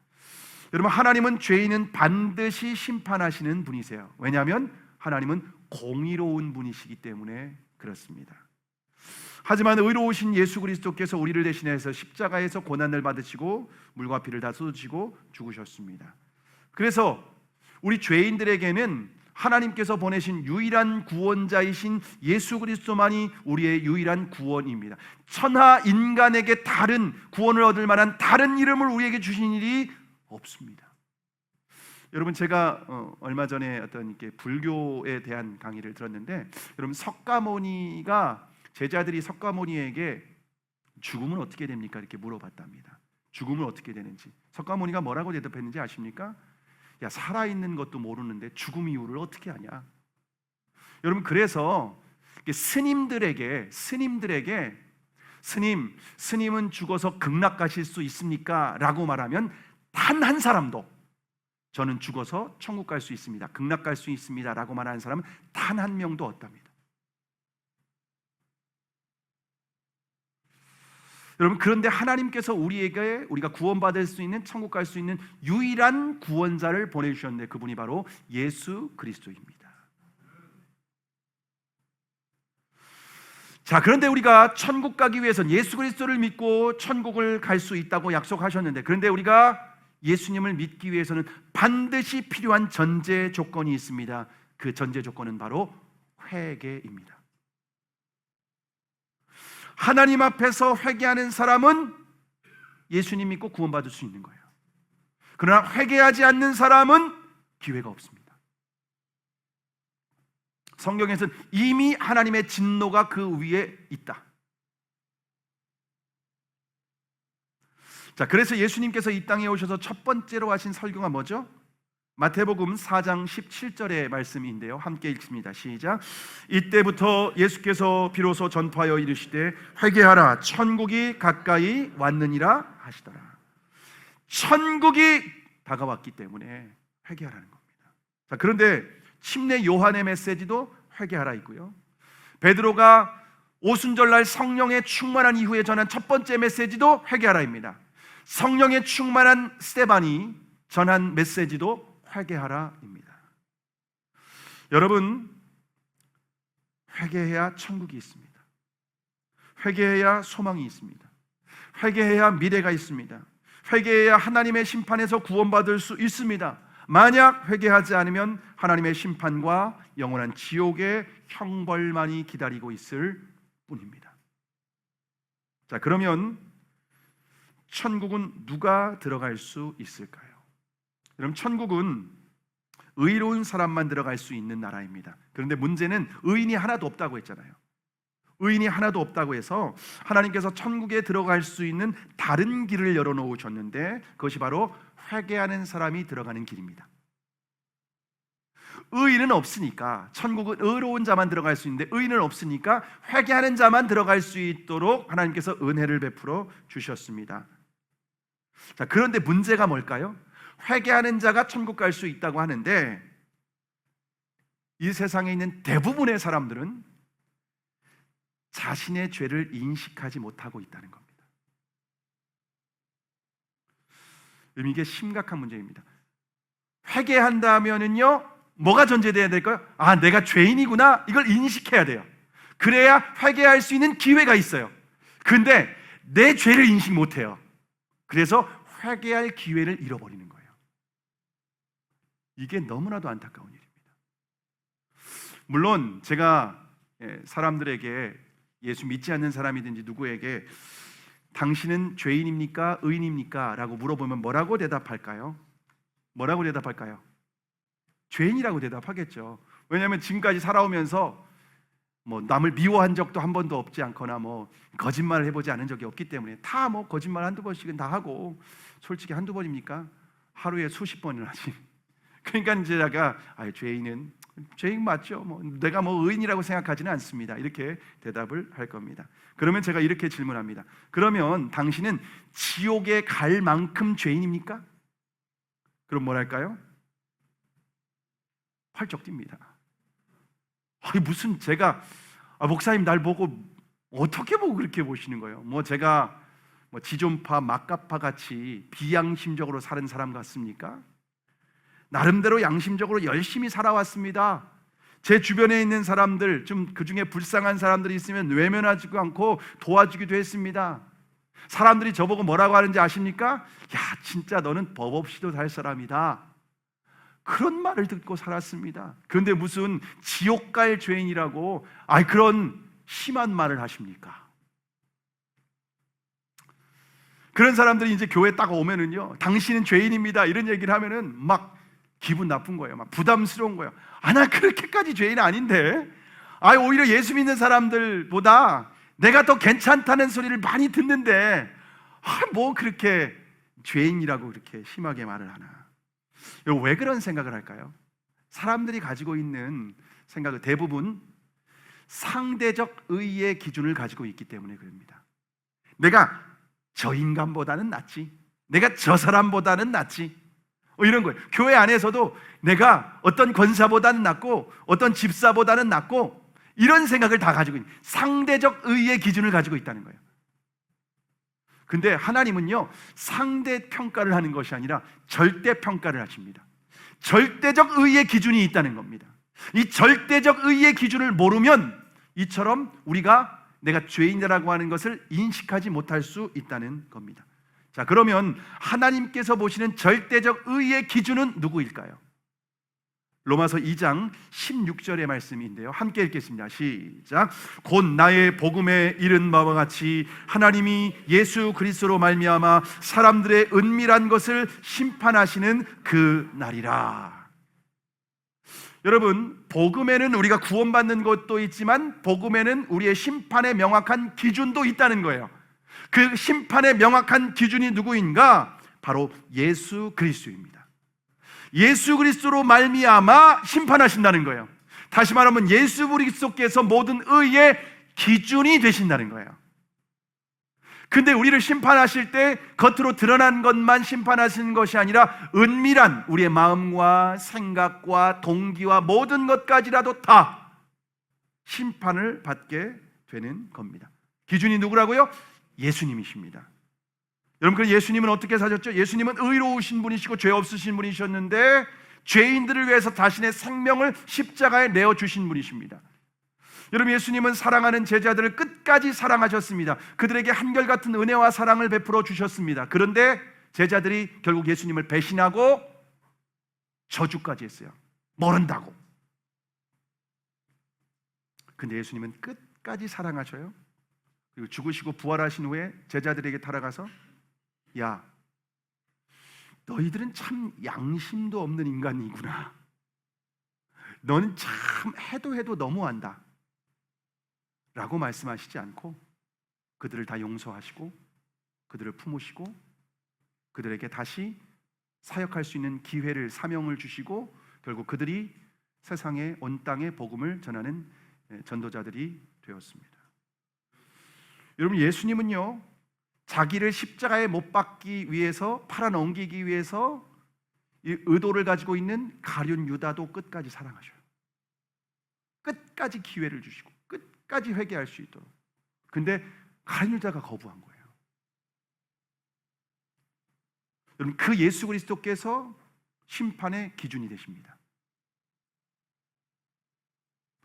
여러분, 하나님은 죄인은 반드시 심판하시는 분이세요. 왜냐하면 하나님은 공의로운 분이시기 때문에 그렇습니다. 하지만 의로우신 예수 그리스도께서 우리를 대신해서 십자가에서 고난을 받으시고 물과 피를 다 쏟으시고 죽으셨습니다. 그래서 우리 죄인들에게는 하나님께서 보내신 유일한 구원자이신 예수 그리스도만이 우리의 유일한 구원입니다. 천하 인간에게 다른 구원을 얻을 만한 다른 이름을 우리에게 주신 일이 없습니다. 여러분, 제가 얼마 전에 어떤 이렇게 불교에 대한 강의를 들었는데, 여러분, 석가모니가 제자들이 석가모니에게 죽음은 어떻게 됩니까? 이렇게 물어봤답니다. 죽음은 어떻게 되는지. 석가모니가 뭐라고 대답했는지 아십니까? 야, 살아있는 것도 모르는데 죽음 이유를 어떻게 아냐? 여러분, 그래서 스님들에게 스님은 죽어서 극락 가실 수 있습니까? 라고 말하면 단 한 사람도 저는 죽어서 천국 갈 수 있습니다, 극락 갈 수 있습니다 라고 말하는 사람은 단 한 명도 없답니다. 여러분, 그런데 하나님께서 우리가 구원받을 수 있는, 천국 갈 수 있는 유일한 구원자를 보내주셨는데 그분이 바로 예수 그리스도입니다. 자, 그런데 우리가 천국 가기 위해서는 예수 그리스도를 믿고 천국을 갈 수 있다고 약속하셨는데, 그런데 우리가 예수님을 믿기 위해서는 반드시 필요한 전제 조건이 있습니다. 그 전제 조건은 바로 회개입니다. 하나님 앞에서 회개하는 사람은 예수님 믿고 구원받을 수 있는 거예요. 그러나 회개하지 않는 사람은 기회가 없습니다. 성경에서는 이미 하나님의 진노가 그 위에 있다. 자, 그래서 예수님께서 이 땅에 오셔서 첫 번째로 하신 설교가 뭐죠? 마태복음 4장 17절의 말씀인데요, 함께 읽습니다. 시작. 이때부터 예수께서 비로소 전파하여 이르시되 회개하라, 천국이 가까이 왔느니라 하시더라. 천국이 다가왔기 때문에 회개하라는 겁니다. 자, 그런데 침례 요한의 메시지도 회개하라 있고요, 베드로가 오순절날 성령에 충만한 이후에 전한 첫 번째 메시지도 회개하라입니다. 성령에 충만한 스데반이 전한 메시지도 회개하라입니다. 여러분, 회개해야 천국이 있습니다. 회개해야 소망이 있습니다. 회개해야 미래가 있습니다. 회개해야 하나님의 심판에서 구원받을 수 있습니다. 만약 회개하지 않으면 하나님의 심판과 영원한 지옥의 형벌만이 기다리고 있을 뿐입니다. 자, 그러면 천국은 누가 들어갈 수 있을까요? 여러분, 천국은 의로운 사람만 들어갈 수 있는 나라입니다. 그런데 문제는 의인이 하나도 없다고 했잖아요. 의인이 하나도 없다고 해서 하나님께서 천국에 들어갈 수 있는 다른 길을 열어놓으셨는데 그것이 바로 회개하는 사람이 들어가는 길입니다. 의인은 없으니까, 천국은 의로운 자만 들어갈 수 있는데 의인은 없으니까 회개하는 자만 들어갈 수 있도록 하나님께서 은혜를 베풀어 주셨습니다. 자, 그런데 문제가 뭘까요? 회개하는 자가 천국 갈 수 있다고 하는데 이 세상에 있는 대부분의 사람들은 자신의 죄를 인식하지 못하고 있다는 겁니다. 이게 심각한 문제입니다. 회개한다면은요, 뭐가 전제돼야 될까요? 아, 내가 죄인이구나, 이걸 인식해야 돼요. 그래야 회개할 수 있는 기회가 있어요. 근데 내 죄를 인식 못해요. 그래서 회개할 기회를 잃어버리는 거예요. 이게 너무나도 안타까운 일입니다. 물론 제가 사람들에게, 예수 믿지 않는 사람이든지 누구에게 당신은 죄인입니까? 의인입니까? 라고 물어보면 뭐라고 대답할까요? 뭐라고 대답할까요? 죄인이라고 대답하겠죠. 왜냐하면 지금까지 살아오면서 뭐 남을 미워한 적도 한 번도 없지 않거나 뭐 거짓말을 해보지 않은 적이 없기 때문에 다 뭐 거짓말 한두 번씩은 다 하고, 솔직히 한두 번입니까? 하루에 수십 번을 하지. 그러니까 이제 제가 죄인은 죄인 맞죠? 뭐 내가 뭐 의인이라고 생각하지는 않습니다. 이렇게 대답을 할 겁니다. 그러면 제가 이렇게 질문합니다. 그러면 당신은 지옥에 갈 만큼 죄인입니까? 그럼 뭐랄까요? 펄쩍 뜁니다. 무슨 제가 목사님 날 보고 어떻게 보고 그렇게 보시는 거예요? 뭐 제가 뭐 지존파, 막가파 같이 비양심적으로 사는 사람 같습니까? 나름대로 양심적으로 열심히 살아왔습니다. 제 주변에 있는 사람들, 좀 그중에 불쌍한 사람들이 있으면 외면하지도 않고 도와주기도 했습니다. 사람들이 저보고 뭐라고 하는지 아십니까? 야, 진짜 너는 법 없이도 살 사람이다. 그런 말을 듣고 살았습니다. 그런데 무슨 지옥 갈 죄인이라고 그런 심한 말을 하십니까? 그런 사람들이 이제 교회 딱 오면은요, 당신은 죄인입니다 이런 얘기를 하면은 막 기분 나쁜 거예요. 막 부담스러운 거예요. 나 그렇게까지 죄인 아닌데. 오히려 예수 믿는 사람들보다 내가 더 괜찮다는 소리를 많이 듣는데 뭐 그렇게 죄인이라고 그렇게 심하게 말을 하나. 왜 그런 생각을 할까요? 사람들이 가지고 있는 생각은 대부분 상대적 의의 기준을 가지고 있기 때문에 그럽니다. 내가 저 인간보다는 낫지, 내가 저 사람보다는 낫지, 이런 거예요. 교회 안에서도 내가 어떤 권사보다는 낫고 어떤 집사보다는 낫고, 이런 생각을 다 가지고 있는 상대적 의의 기준을 가지고 있다는 거예요. 근데 하나님은요, 상대 평가를 하는 것이 아니라 절대 평가를 하십니다. 절대적 의의 기준이 있다는 겁니다. 이 절대적 의의 기준을 모르면 이처럼 우리가 내가 죄인이라고 하는 것을 인식하지 못할 수 있다는 겁니다. 자, 그러면 하나님께서 보시는 절대적 의의 기준은 누구일까요? 로마서 2장 16절의 말씀인데요, 함께 읽겠습니다. 시작. 곧 나의 복음에 이른 바와 같이 하나님이 예수 그리스도로 말미암아 사람들의 은밀한 것을 심판하시는 그 날이라. 여러분, 복음에는 우리가 구원받는 것도 있지만 복음에는 우리의 심판의 명확한 기준도 있다는 거예요. 그 심판의 명확한 기준이 누구인가? 바로 예수 그리스도입니다. 예수 그리스도로 말미암아 심판하신다는 거예요. 다시 말하면 예수 그리스도께서 모든 의의 기준이 되신다는 거예요. 근데 우리를 심판하실 때 겉으로 드러난 것만 심판하시는 것이 아니라 은밀한 우리의 마음과 생각과 동기와 모든 것까지라도 다 심판을 받게 되는 겁니다. 기준이 누구라고요? 예수님이십니다. 여러분, 그 예수님은 어떻게 사셨죠? 예수님은 의로우신 분이시고 죄 없으신 분이셨는데 죄인들을 위해서 자신의 생명을 십자가에 내어주신 분이십니다. 여러분, 예수님은 사랑하는 제자들을 끝까지 사랑하셨습니다. 그들에게 한결같은 은혜와 사랑을 베풀어 주셨습니다. 그런데 제자들이 결국 예수님을 배신하고 저주까지 했어요. 모른다고. 근데 예수님은 끝까지 사랑하셔요. 그리고 죽으시고 부활하신 후에 제자들에게 따라가서, 야, 너희들은 참 양심도 없는 인간이구나. 너는 참 해도 너무한다 라고 말씀하시지 않고 그들을 다 용서하시고 그들을 품으시고 그들에게 다시 사역할 수 있는 기회를, 사명을 주시고 결국 그들이 세상에 온 땅에 복음을 전하는 전도자들이 되었습니다. 여러분, 예수님은요 자기를 십자가에 못 박기 위해서, 팔아 넘기기 위해서 이 의도를 가지고 있는 가룟 유다도 끝까지 사랑하셔요. 끝까지 기회를 주시고 끝까지 회개할 수 있도록. 근데 가룟 유다가 거부한 거예요. 여러분, 그 예수 그리스도께서 심판의 기준이 되십니다.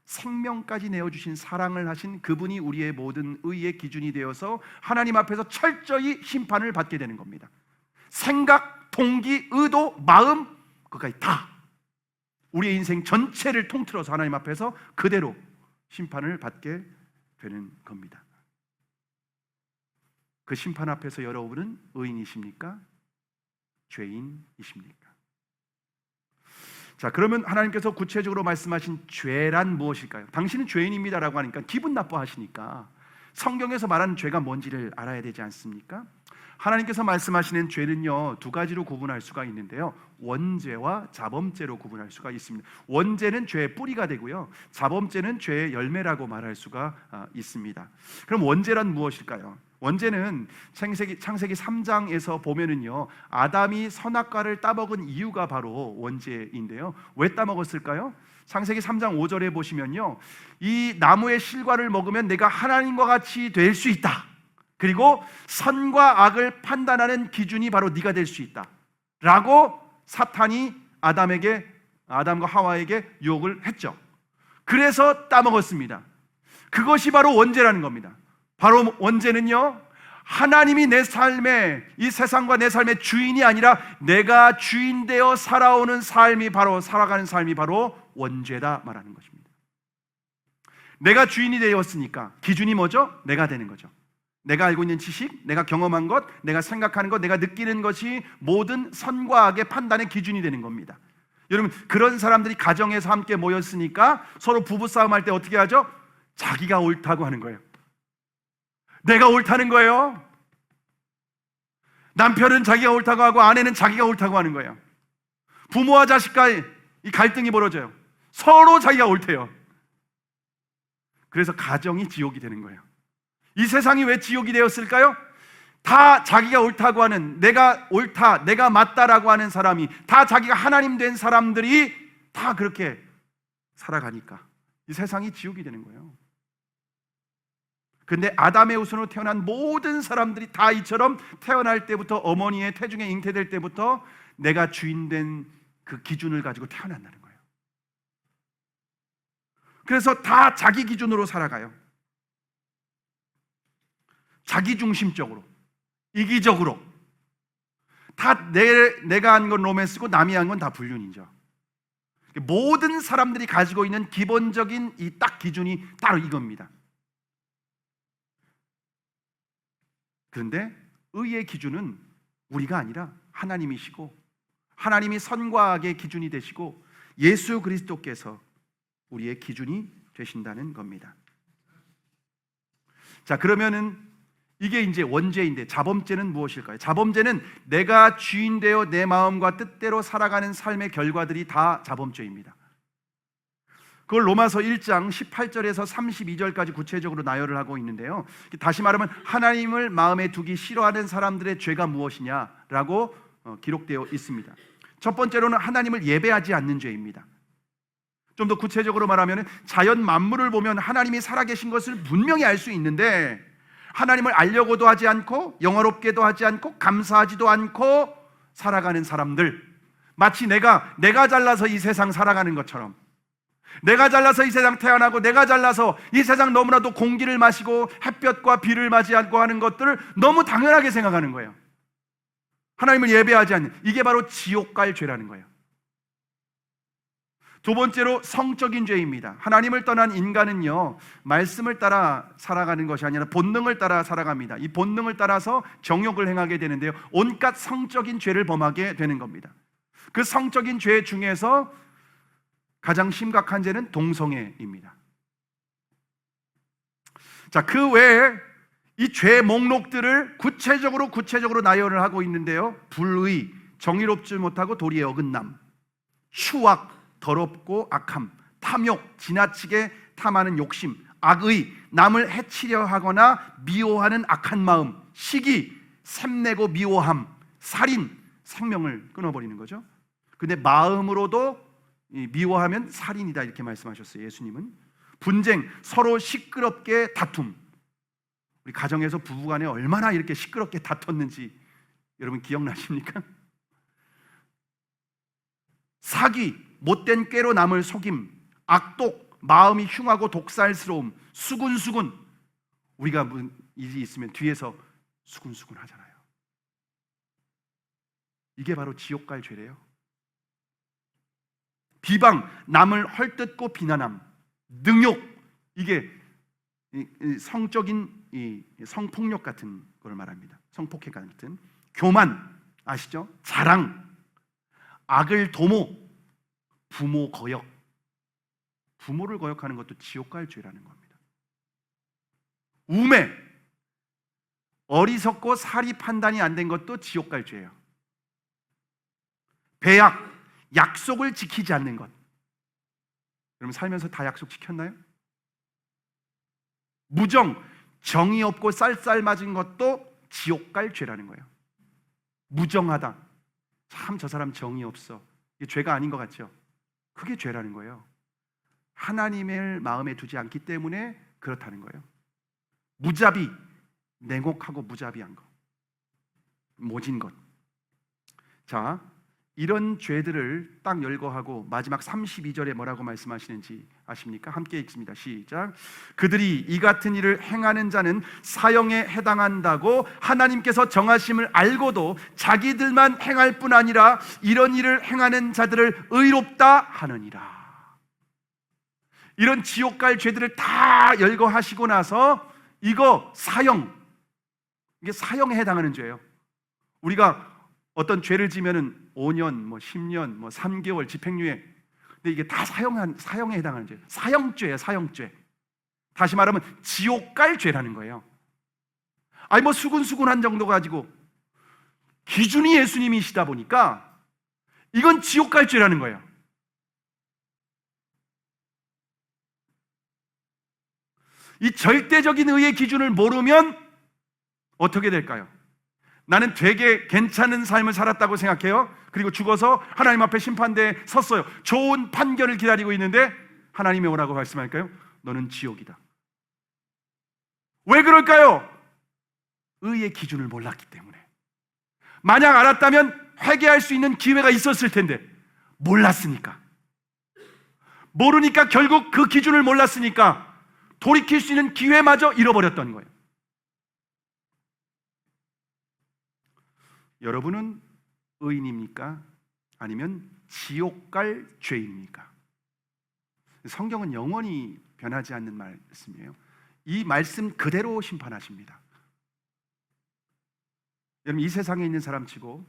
생명까지 내어주신, 사랑을 하신 그분이 우리의 모든 의의 기준이 되어서 하나님 앞에서 철저히 심판을 받게 되는 겁니다. 생각, 동기, 의도, 마음, 그까지 다 우리의 인생 전체를 통틀어서 하나님 앞에서 그대로 심판을 받게 되는 겁니다. 그 심판 앞에서 여러분은 의인이십니까? 죄인이십니까? 자, 그러면 하나님께서 구체적으로 말씀하신 죄란 무엇일까요? 당신은 죄인입니다라고 하니까 기분 나빠하시니까 성경에서 말하는 죄가 뭔지를 알아야 되지 않습니까? 하나님께서 말씀하시는 죄는요 두 가지로 구분할 수가 있는데요, 원죄와 자범죄로 구분할 수가 있습니다. 원죄는 죄의 뿌리가 되고요, 자범죄는 죄의 열매라고 말할 수가 있습니다. 그럼 원죄란 무엇일까요? 원죄는 창세기 3장에서 보면은요 아담이 선악과를 따먹은 이유가 바로 원죄인데요, 왜 따먹었을까요? 창세기 3장 5절에 보시면요, 이 나무의 실과를 먹으면 내가 하나님과 같이 될 수 있다, 그리고 선과 악을 판단하는 기준이 바로 네가 될 수 있다 라고 사탄이 아담과 하와에게 유혹을 했죠. 그래서 따먹었습니다. 그것이 바로 원죄라는 겁니다. 바로 원죄는요, 하나님이 내 삶의, 이 세상과 내 삶의 주인이 아니라 내가 주인 되어 살아가는 삶이 바로 원죄다 말하는 것입니다. 내가 주인이 되었으니까 기준이 뭐죠? 내가 되는 거죠. 내가 알고 있는 지식, 내가 경험한 것, 내가 생각하는 것, 내가 느끼는 것이 모든 선과 악의 판단의 기준이 되는 겁니다. 여러분, 그런 사람들이 가정에서 함께 모였으니까 서로 부부싸움 할 때 어떻게 하죠? 자기가 옳다고 하는 거예요. 내가 옳다는 거예요. 남편은 자기가 옳다고 하고 아내는 자기가 옳다고 하는 거예요. 부모와 자식과의 이 갈등이 벌어져요. 서로 자기가 옳대요. 그래서 가정이 지옥이 되는 거예요. 이 세상이 왜 지옥이 되었을까요? 다 자기가 옳다고 하는, 내가 옳다, 내가 맞다라고 하는 사람이, 다 자기가 하나님 된 사람들이 다 그렇게 살아가니까 이 세상이 지옥이 되는 거예요. 근데 아담의 후손으로 태어난 모든 사람들이 다 이처럼 태어날 때부터, 어머니의 태중에 잉태될 때부터 내가 주인된 그 기준을 가지고 태어난다는 거예요. 그래서 다 자기 기준으로 살아가요. 자기중심적으로, 이기적으로. 다 내가 한 건 로맨스고 남이 한 건 다 불륜이죠. 모든 사람들이 가지고 있는 기본적인 이 딱 기준이 따로 이겁니다. 그런데 의의 기준은 우리가 아니라 하나님이시고, 하나님이 선과 악의 기준이 되시고 예수 그리스도께서 우리의 기준이 되신다는 겁니다. 자, 그러면은 이게 이제 원죄인데 자범죄는 무엇일까요? 자범죄는 내가 주인 되어 내 마음과 뜻대로 살아가는 삶의 결과들이 다 자범죄입니다. 그걸 로마서 1장 18절에서 32절까지 구체적으로 나열을 하고 있는데요, 다시 말하면 하나님을 마음에 두기 싫어하는 사람들의 죄가 무엇이냐라고 기록되어 있습니다. 첫 번째로는 하나님을 예배하지 않는 죄입니다. 좀 더 구체적으로 말하면 자연 만물을 보면 하나님이 살아계신 것을 분명히 알 수 있는데 하나님을 알려고도 하지 않고 영화롭게도 하지 않고 감사하지도 않고 살아가는 사람들, 마치 내가 잘나서 이 세상 살아가는 것처럼, 내가 잘나서 이 세상 태어나고 내가 잘나서 이 세상 너무나도 공기를 마시고 햇볕과 비를 맞이하고 하는 것들을 너무 당연하게 생각하는 거예요. 하나님을 예배하지 않는, 이게 바로 지옥 갈 죄라는 거예요. 두 번째로 성적인 죄입니다. 하나님을 떠난 인간은요, 말씀을 따라 살아가는 것이 아니라 본능을 따라 살아갑니다. 이 본능을 따라서 정욕을 행하게 되는데요, 온갖 성적인 죄를 범하게 되는 겁니다. 그 성적인 죄 중에서 가장 심각한 죄는 동성애입니다. 자, 그 외에 이 죄 목록들을 구체적으로 나열을 하고 있는데요, 불의, 정의롭지 못하고 도리의 어긋남, 추악, 더럽고 악함, 탐욕, 지나치게 탐하는 욕심, 악의, 남을 해치려 하거나 미워하는 악한 마음, 시기, 샘내고 미워함, 살인, 생명을 끊어버리는 거죠. 근데 마음으로도 미워하면 살인이다 이렇게 말씀하셨어요. 예수님은. 분쟁, 서로 시끄럽게 다툼. 우리 가정에서 부부간에 얼마나 이렇게 시끄럽게 다퉜는지 여러분 기억나십니까? 사기, 못된 꾀로 남을 속임, 악독, 마음이 흉하고 독살스러움, 수군수군. 우리가 무슨 일이 있으면 뒤에서 수군수군 하잖아요. 이게 바로 지옥 갈 죄래요. 비방, 남을 헐뜯고 비난함, 능욕, 이게 성적인 성폭력 같은 걸 말합니다. 성폭행 같은. 교만, 아시죠? 자랑, 악을 도모, 부모 거역. 부모를 거역하는 것도 지옥 갈 죄라는 겁니다. 우매, 어리석고 사리 판단이 안 된 것도 지옥 갈 죄예요. 배약, 약속을 지키지 않는 것. 여러분 살면서 다 약속 지켰나요? 무정, 정이 없고 쌀쌀맞은 것도 지옥 갈 죄라는 거예요. 무정하다. 참 저 사람 정이 없어. 이게 죄가 아닌 것 같죠? 그게 죄라는 거예요. 하나님을 마음에 두지 않기 때문에 그렇다는 거예요. 무자비, 냉혹하고 무자비한 것, 모진 것. 자, 이런 죄들을 딱 열거하고 마지막 32절에 뭐라고 말씀하시는지 아십니까? 함께 읽습니다. 시작. 그들이 이 같은 일을 행하는 자는 사형에 해당한다고 하나님께서 정하심을 알고도 자기들만 행할 뿐 아니라 이런 일을 행하는 자들을 의롭다 하느니라. 이런 지옥 갈 죄들을 다 열거하시고 나서 이거 사형, 이게 사형에 해당하는 죄예요. 우리가 어떤 죄를 지면은 5년, 10년, 3개월 집행유예. 근데 이게 다 사형에 해당하는 죄예요. 사형죄예요, 사형죄. 다시 말하면 지옥 갈 죄라는 거예요. 아니 수군수군한 정도 가지고 기준이 예수님이시다 보니까 이건 지옥 갈 죄라는 거예요. 이 절대적인 의의 기준을 모르면 어떻게 될까요? 나는 되게 괜찮은 삶을 살았다고 생각해요. 그리고 죽어서 하나님 앞에 심판대에 섰어요. 좋은 판결을 기다리고 있는데 하나님이 뭐라고 말씀할까요? 너는 지옥이다. 왜 그럴까요? 의의 기준을 몰랐기 때문에. 만약 알았다면 회개할 수 있는 기회가 있었을 텐데 몰랐으니까. 모르니까 결국 그 기준을 몰랐으니까 돌이킬 수 있는 기회마저 잃어버렸던 거예요. 여러분은 의인입니까? 아니면 지옥 갈 죄인입니까? 성경은 영원히 변하지 않는 말씀이에요. 이 말씀 그대로 심판하십니다. 여러분 이 세상에 있는 사람 치고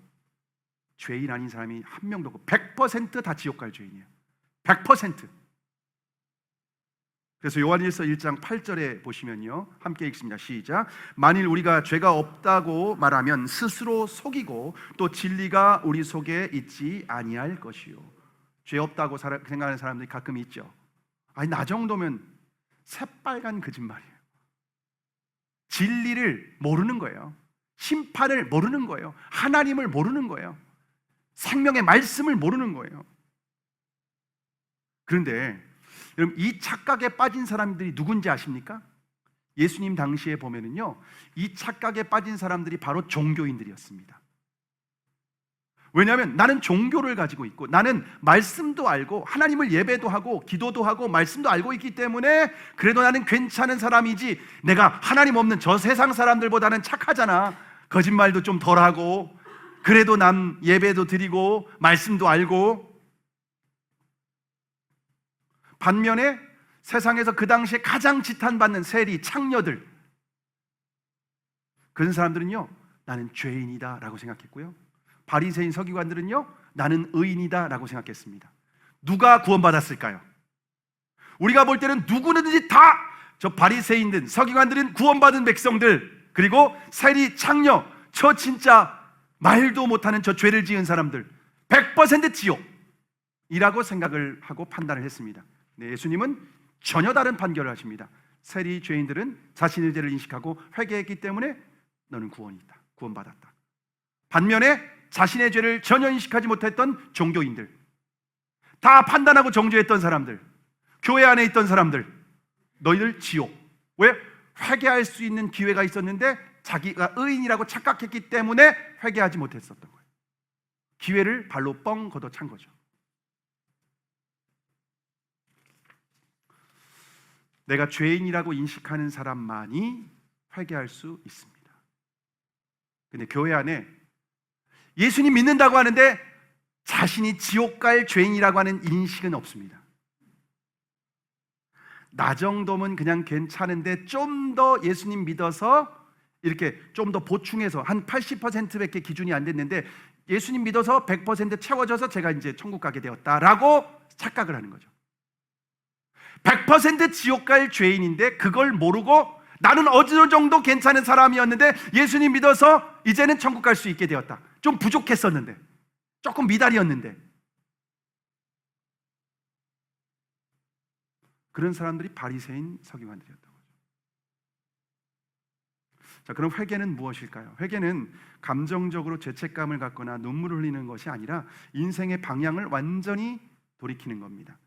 죄인 아닌 사람이 한 명도 없고 100% 다 지옥 갈 죄인이에요. 100%. 그래서 요한일서 1장 8절에 보시면요, 함께 읽습니다. 시작. 만일 우리가 죄가 없다고 말하면 스스로 속이고 또 진리가 우리 속에 있지 아니할 것이요. 죄 없다고 생각하는 사람들이 가끔 있죠. 아니 나 정도면 새빨간 거짓말이에요. 진리를 모르는 거예요. 심판을 모르는 거예요. 하나님을 모르는 거예요. 생명의 말씀을 모르는 거예요. 그런데 여러분 이 착각에 빠진 사람들이 누군지 아십니까? 예수님 당시에 보면은요, 이 착각에 빠진 사람들이 바로 종교인들이었습니다. 왜냐하면 나는 종교를 가지고 있고 나는 말씀도 알고 하나님을 예배도 하고 기도도 하고 말씀도 알고 있기 때문에 그래도 나는 괜찮은 사람이지, 내가 하나님 없는 저 세상 사람들보다는 착하잖아, 거짓말도 좀 덜하고 그래도 남 예배도 드리고 말씀도 알고. 반면에 세상에서 그 당시에 가장 지탄받는 세리, 창녀들, 그런 사람들은요, 나는 죄인이다 라고 생각했고요, 바리새인 서기관들은요, 나는 의인이다 라고 생각했습니다. 누가 구원받았을까요? 우리가 볼 때는 누구든지 다 저 바리새인들, 서기관들은 구원받은 백성들, 그리고 세리, 창녀, 저 진짜 말도 못하는 저 죄를 지은 사람들 100% 지옥. 생각을 하고 판단을 했습니다. 네, 예수님은 전혀 다른 판결을 하십니다. 세리 죄인들은 자신의 죄를 인식하고 회개했기 때문에 너는 구원이 있다, 구원받았다. 반면에 자신의 죄를 전혀 인식하지 못했던 종교인들, 다 판단하고 정죄했던 사람들, 교회 안에 있던 사람들, 너희들 지옥. 왜? 회개할 수 있는 기회가 있었는데 자기가 의인이라고 착각했기 때문에 회개하지 못했었던 거예요. 기회를 발로 뻥 걷어찬 거죠. 내가 죄인이라고 인식하는 사람만이 회개할 수 있습니다. 근데 교회 안에 예수님 믿는다고 하는데 자신이 지옥 갈 죄인이라고 하는 인식은 없습니다. 나 정도면 그냥 괜찮은데 좀 더 예수님 믿어서 이렇게 좀 더 보충해서 한 80%밖에 기준이 안 됐는데 예수님 믿어서 100% 채워져서 제가 이제 천국 가게 되었다라고 착각을 하는 거죠. 100% 지옥 갈 죄인인데 그걸 모르고 나는 어느 정도 괜찮은 사람이었는데 예수님 믿어서 이제는 천국 갈 수 있게 되었다. 좀 부족했었는데, 조금 미달이었는데, 그런 사람들이 바리새인 서기관들이었던 거죠. 자, 그럼 회개는 무엇일까요? 회개는 감정적으로 죄책감을 갖거나 눈물을 흘리는 것이 아니라 인생의 방향을 완전히 돌이키는 겁니다.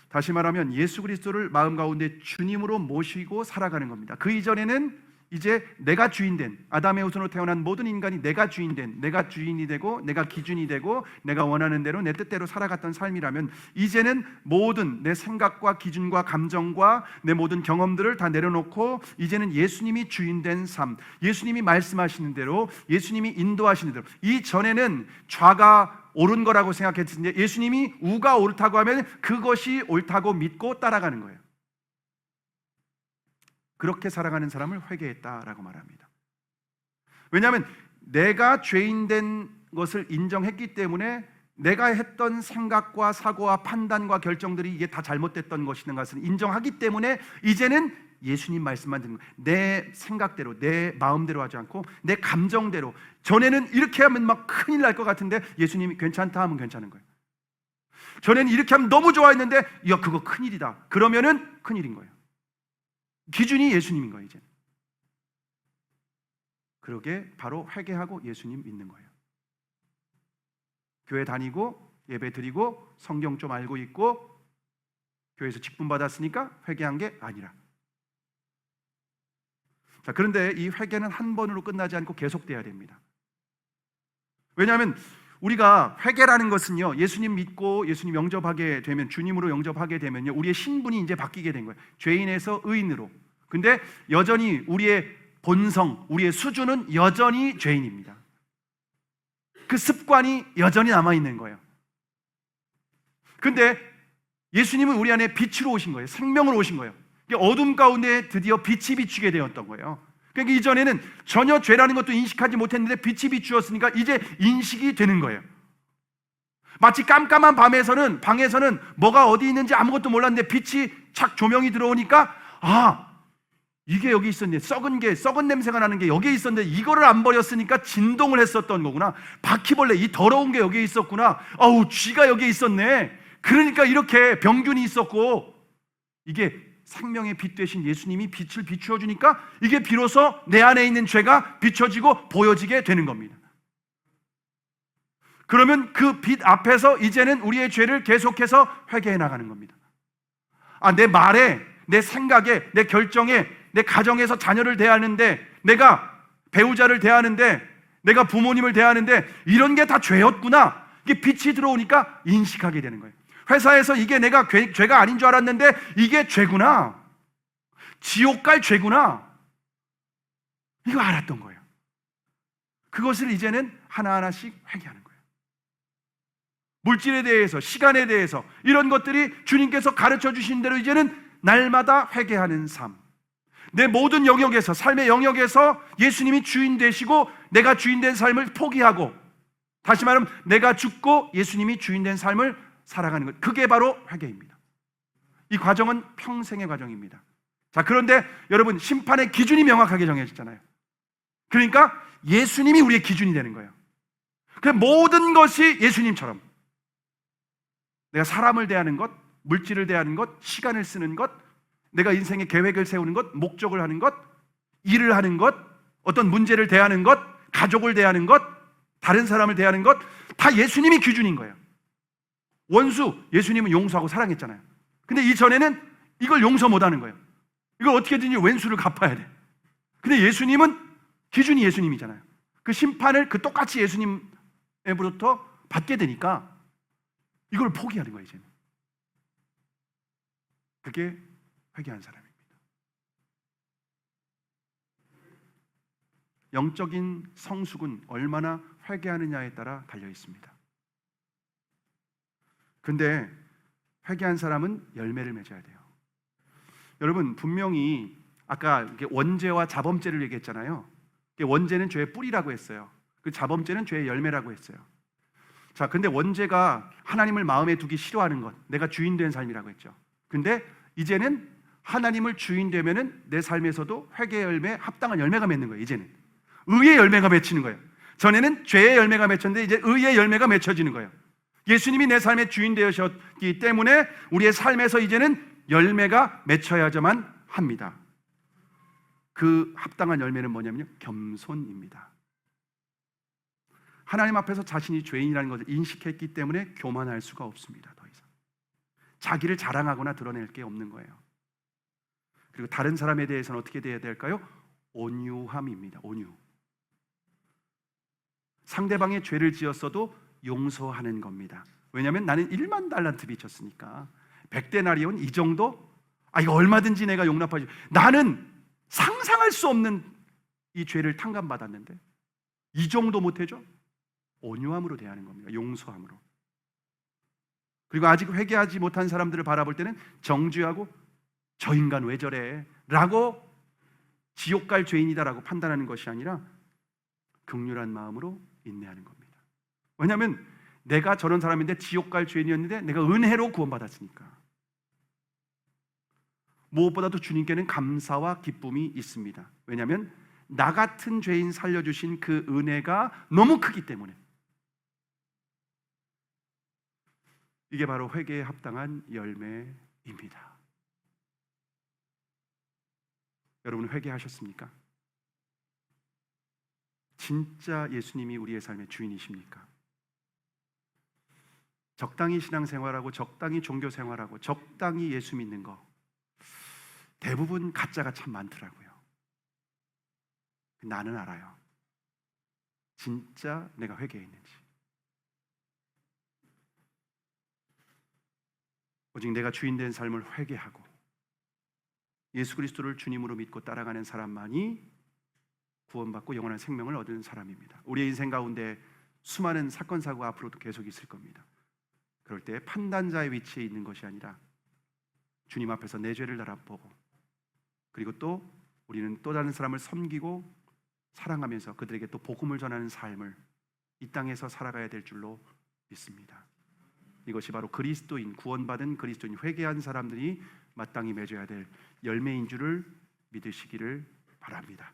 다시 말하면 예수 그리스도를 마음 가운데 주님으로 모시고 살아가는 겁니다. 그 이전에는 이제 내가 주인된, 아담의 후손으로 태어난 모든 인간이 내가 주인된, 내가 주인이 되고 내가 기준이 되고 내가 원하는 대로 내 뜻대로 살아갔던 삶이라면 이제는 모든 내 생각과 기준과 감정과 내 모든 경험들을 다 내려놓고 이제는 예수님이 주인된 삶, 예수님이 말씀하시는 대로, 예수님이 인도하시는 대로. 이전에는 좌가 옳은 거라고 생각했는데 예수님이 우가 옳다고 하면 그것이 옳다고 믿고 따라가는 거예요. 그렇게 살아가는 사람을 회개했다라고 말합니다. 왜냐하면 내가 죄인된 것을 인정했기 때문에 내가 했던 생각과 사고와 판단과 결정들이 이게 다 잘못됐던 것이라는 것을 인정하기 때문에 이제는 예수님 말씀만 듣는 거예요. 내 생각대로, 내 마음대로 하지 않고 내 감정대로. 전에는 이렇게 하면 막 큰일 날 것 같은데 예수님이 괜찮다 하면 괜찮은 거예요. 전에는 이렇게 하면 너무 좋아했는데 야, 그거 큰일이다. 그러면은 큰일인 거예요. 기준이 예수님인 거예요. 이제 그러게 바로 회개하고 예수님 믿는 거예요. 교회 다니고 예배 드리고 성경 좀 알고 있고 교회에서 직분 받았으니까 회개한 게 아니라. 자, 그런데 이 회개는 한 번으로 끝나지 않고 계속돼야 됩니다. 왜냐하면 우리가 회개라는 것은요, 예수님 믿고 예수님 영접하게 되면, 주님으로 영접하게 되면요, 우리의 신분이 이제 바뀌게 된 거예요. 죄인에서 의인으로. 근데 여전히 우리의 본성, 우리의 수준은 여전히 죄인입니다. 그 습관이 여전히 남아있는 거예요. 근데 예수님은 우리 안에 빛으로 오신 거예요. 생명으로 오신 거예요. 어둠 가운데 드디어 빛이 비추게 되었던 거예요. 그러니까 이전에는 전혀 죄라는 것도 인식하지 못했는데 빛이 비추었으니까 이제 인식이 되는 거예요. 마치 깜깜한 방에서는 뭐가 어디 있는지 아무것도 몰랐는데 빛이 착 조명이 들어오니까 이게 여기 있었네. 썩은 냄새가 나는 게 여기에 있었는데 이거를 안 버렸으니까 진동을 했었던 거구나. 바퀴벌레, 이 더러운 게 여기에 있었구나. 쥐가 여기에 있었네. 그러니까 이렇게 병균이 있었고, 이게 생명의 빛 되신 예수님이 빛을 비추어 주니까 이게 비로소 내 안에 있는 죄가 비춰지고 보여지게 되는 겁니다. 그러면 그 빛 앞에서 이제는 우리의 죄를 계속해서 회개해 나가는 겁니다. 내 말에, 내 생각에, 내 결정에, 내 가정에서 자녀를 대하는데, 내가 배우자를 대하는데, 내가 부모님을 대하는데 이런 게 다 죄였구나. 이게 빛이 들어오니까 인식하게 되는 거예요. 회사에서 이게 내가 죄가 아닌 줄 알았는데 이게 죄구나. 지옥 갈 죄구나. 이거 알았던 거예요. 그것을 이제는 하나하나씩 회개하는 거예요. 물질에 대해서, 시간에 대해서 이런 것들이 주님께서 가르쳐 주신 대로 이제는 날마다 회개하는 삶. 내 모든 영역에서, 삶의 영역에서 예수님이 주인 되시고 내가 주인 된 삶을 포기하고, 다시 말하면 내가 죽고 예수님이 주인 된 삶을 살아가는 것, 그게 바로 회개입니다. 이 과정은 평생의 과정입니다. 자, 그런데 여러분, 심판의 기준이 명확하게 정해졌잖아요. 그러니까 예수님이 우리의 기준이 되는 거예요. 그 모든 것이 예수님처럼, 내가 사람을 대하는 것, 물질을 대하는 것, 시간을 쓰는 것, 내가 인생의 계획을 세우는 것, 목적을 하는 것, 일을 하는 것, 어떤 문제를 대하는 것, 가족을 대하는 것, 다른 사람을 대하는 것, 다 예수님이 기준인 거예요. 원수, 예수님은 용서하고 사랑했잖아요. 근데 이전에는 이걸 용서 못하는 거예요. 이걸 어떻게든지 왼수를 갚아야 돼. 근데 예수님은 기준이 예수님이잖아요. 그 심판을 그 똑같이 예수님으로부터 받게 되니까 이걸 포기하는 거예요, 이제는. 그게 회개한 사람입니다. 영적인 성숙은 얼마나 회개하느냐에 따라 달려 있습니다. 근데 회개한 사람은 열매를 맺어야 돼요. 여러분, 분명히 아까 원죄와 자범죄를 얘기했잖아요. 원죄는 죄의 뿌리라고 했어요. 그 자범죄는 죄의 열매라고 했어요. 자, 근데 원죄가 하나님을 마음에 두기 싫어하는 것, 내가 주인 된 삶이라고 했죠. 근데 이제는 하나님을 주인 되면은 내 삶에서도 회개의 열매, 합당한 열매가 맺는 거예요. 이제는 의의 열매가 맺히는 거예요. 전에는 죄의 열매가 맺혔는데 이제 의의 열매가 맺혀지는 거예요. 예수님이 내 삶의 주인 되셨기 때문에 우리의 삶에서 이제는 열매가 맺혀야만 합니다. 그 합당한 열매는 뭐냐면요, 겸손입니다. 하나님 앞에서 자신이 죄인이라는 것을 인식했기 때문에 교만할 수가 없습니다. 더 이상 자기를 자랑하거나 드러낼 게 없는 거예요. 그리고 다른 사람에 대해서는 어떻게 돼야 될까요? 온유함입니다. 온유. 상대방의 죄를 지었어도 용서하는 겁니다. 왜냐하면 나는 1만 달란트 빚졌으니까 100데나리온 이 정도? 이거 얼마든지 내가 용납하지. 나는 상상할 수 없는 이 죄를 탕감받았는데 이 정도 못해줘? 온유함으로 대하는 겁니다. 용서함으로. 그리고 아직 회개하지 못한 사람들을 바라볼 때는 정죄하고 저 인간 왜 저래? 라고 지옥 갈 죄인이다라고 판단하는 것이 아니라 긍휼한 마음으로 인내하는 겁니다. 왜냐하면 내가 저런 사람인데 지옥 갈 죄인이었는데 내가 은혜로 구원받았으니까. 무엇보다도 주님께는 감사와 기쁨이 있습니다. 왜냐하면 나 같은 죄인 살려주신 그 은혜가 너무 크기 때문에. 이게 바로 회개에 합당한 열매입니다. 여러분, 회개하셨습니까? 진짜 예수님이 우리의 삶의 주인이십니까? 적당히 신앙생활하고 적당히 종교생활하고 적당히 예수 믿는 거 대부분 가짜가 참 많더라고요. 나는 알아요. 진짜 내가 회개했는지. 오직 내가 주인 된 삶을 회개하고 예수 그리스도를 주님으로 믿고 따라가는 사람만이 구원받고 영원한 생명을 얻는 사람입니다. 우리의 인생 가운데 수많은 사건 사고가 앞으로도 계속 있을 겁니다. 그럴 때 판단자의 위치에 있는 것이 아니라 주님 앞에서 내 죄를 달아보고 그리고 또 우리는 또 다른 사람을 섬기고 사랑하면서 그들에게 또 복음을 전하는 삶을 이 땅에서 살아가야 될 줄로 믿습니다. 이것이 바로 그리스도인, 구원받은 그리스도인, 회개한 사람들이 마땅히 맺어야 될 열매인 줄을 믿으시기를 바랍니다.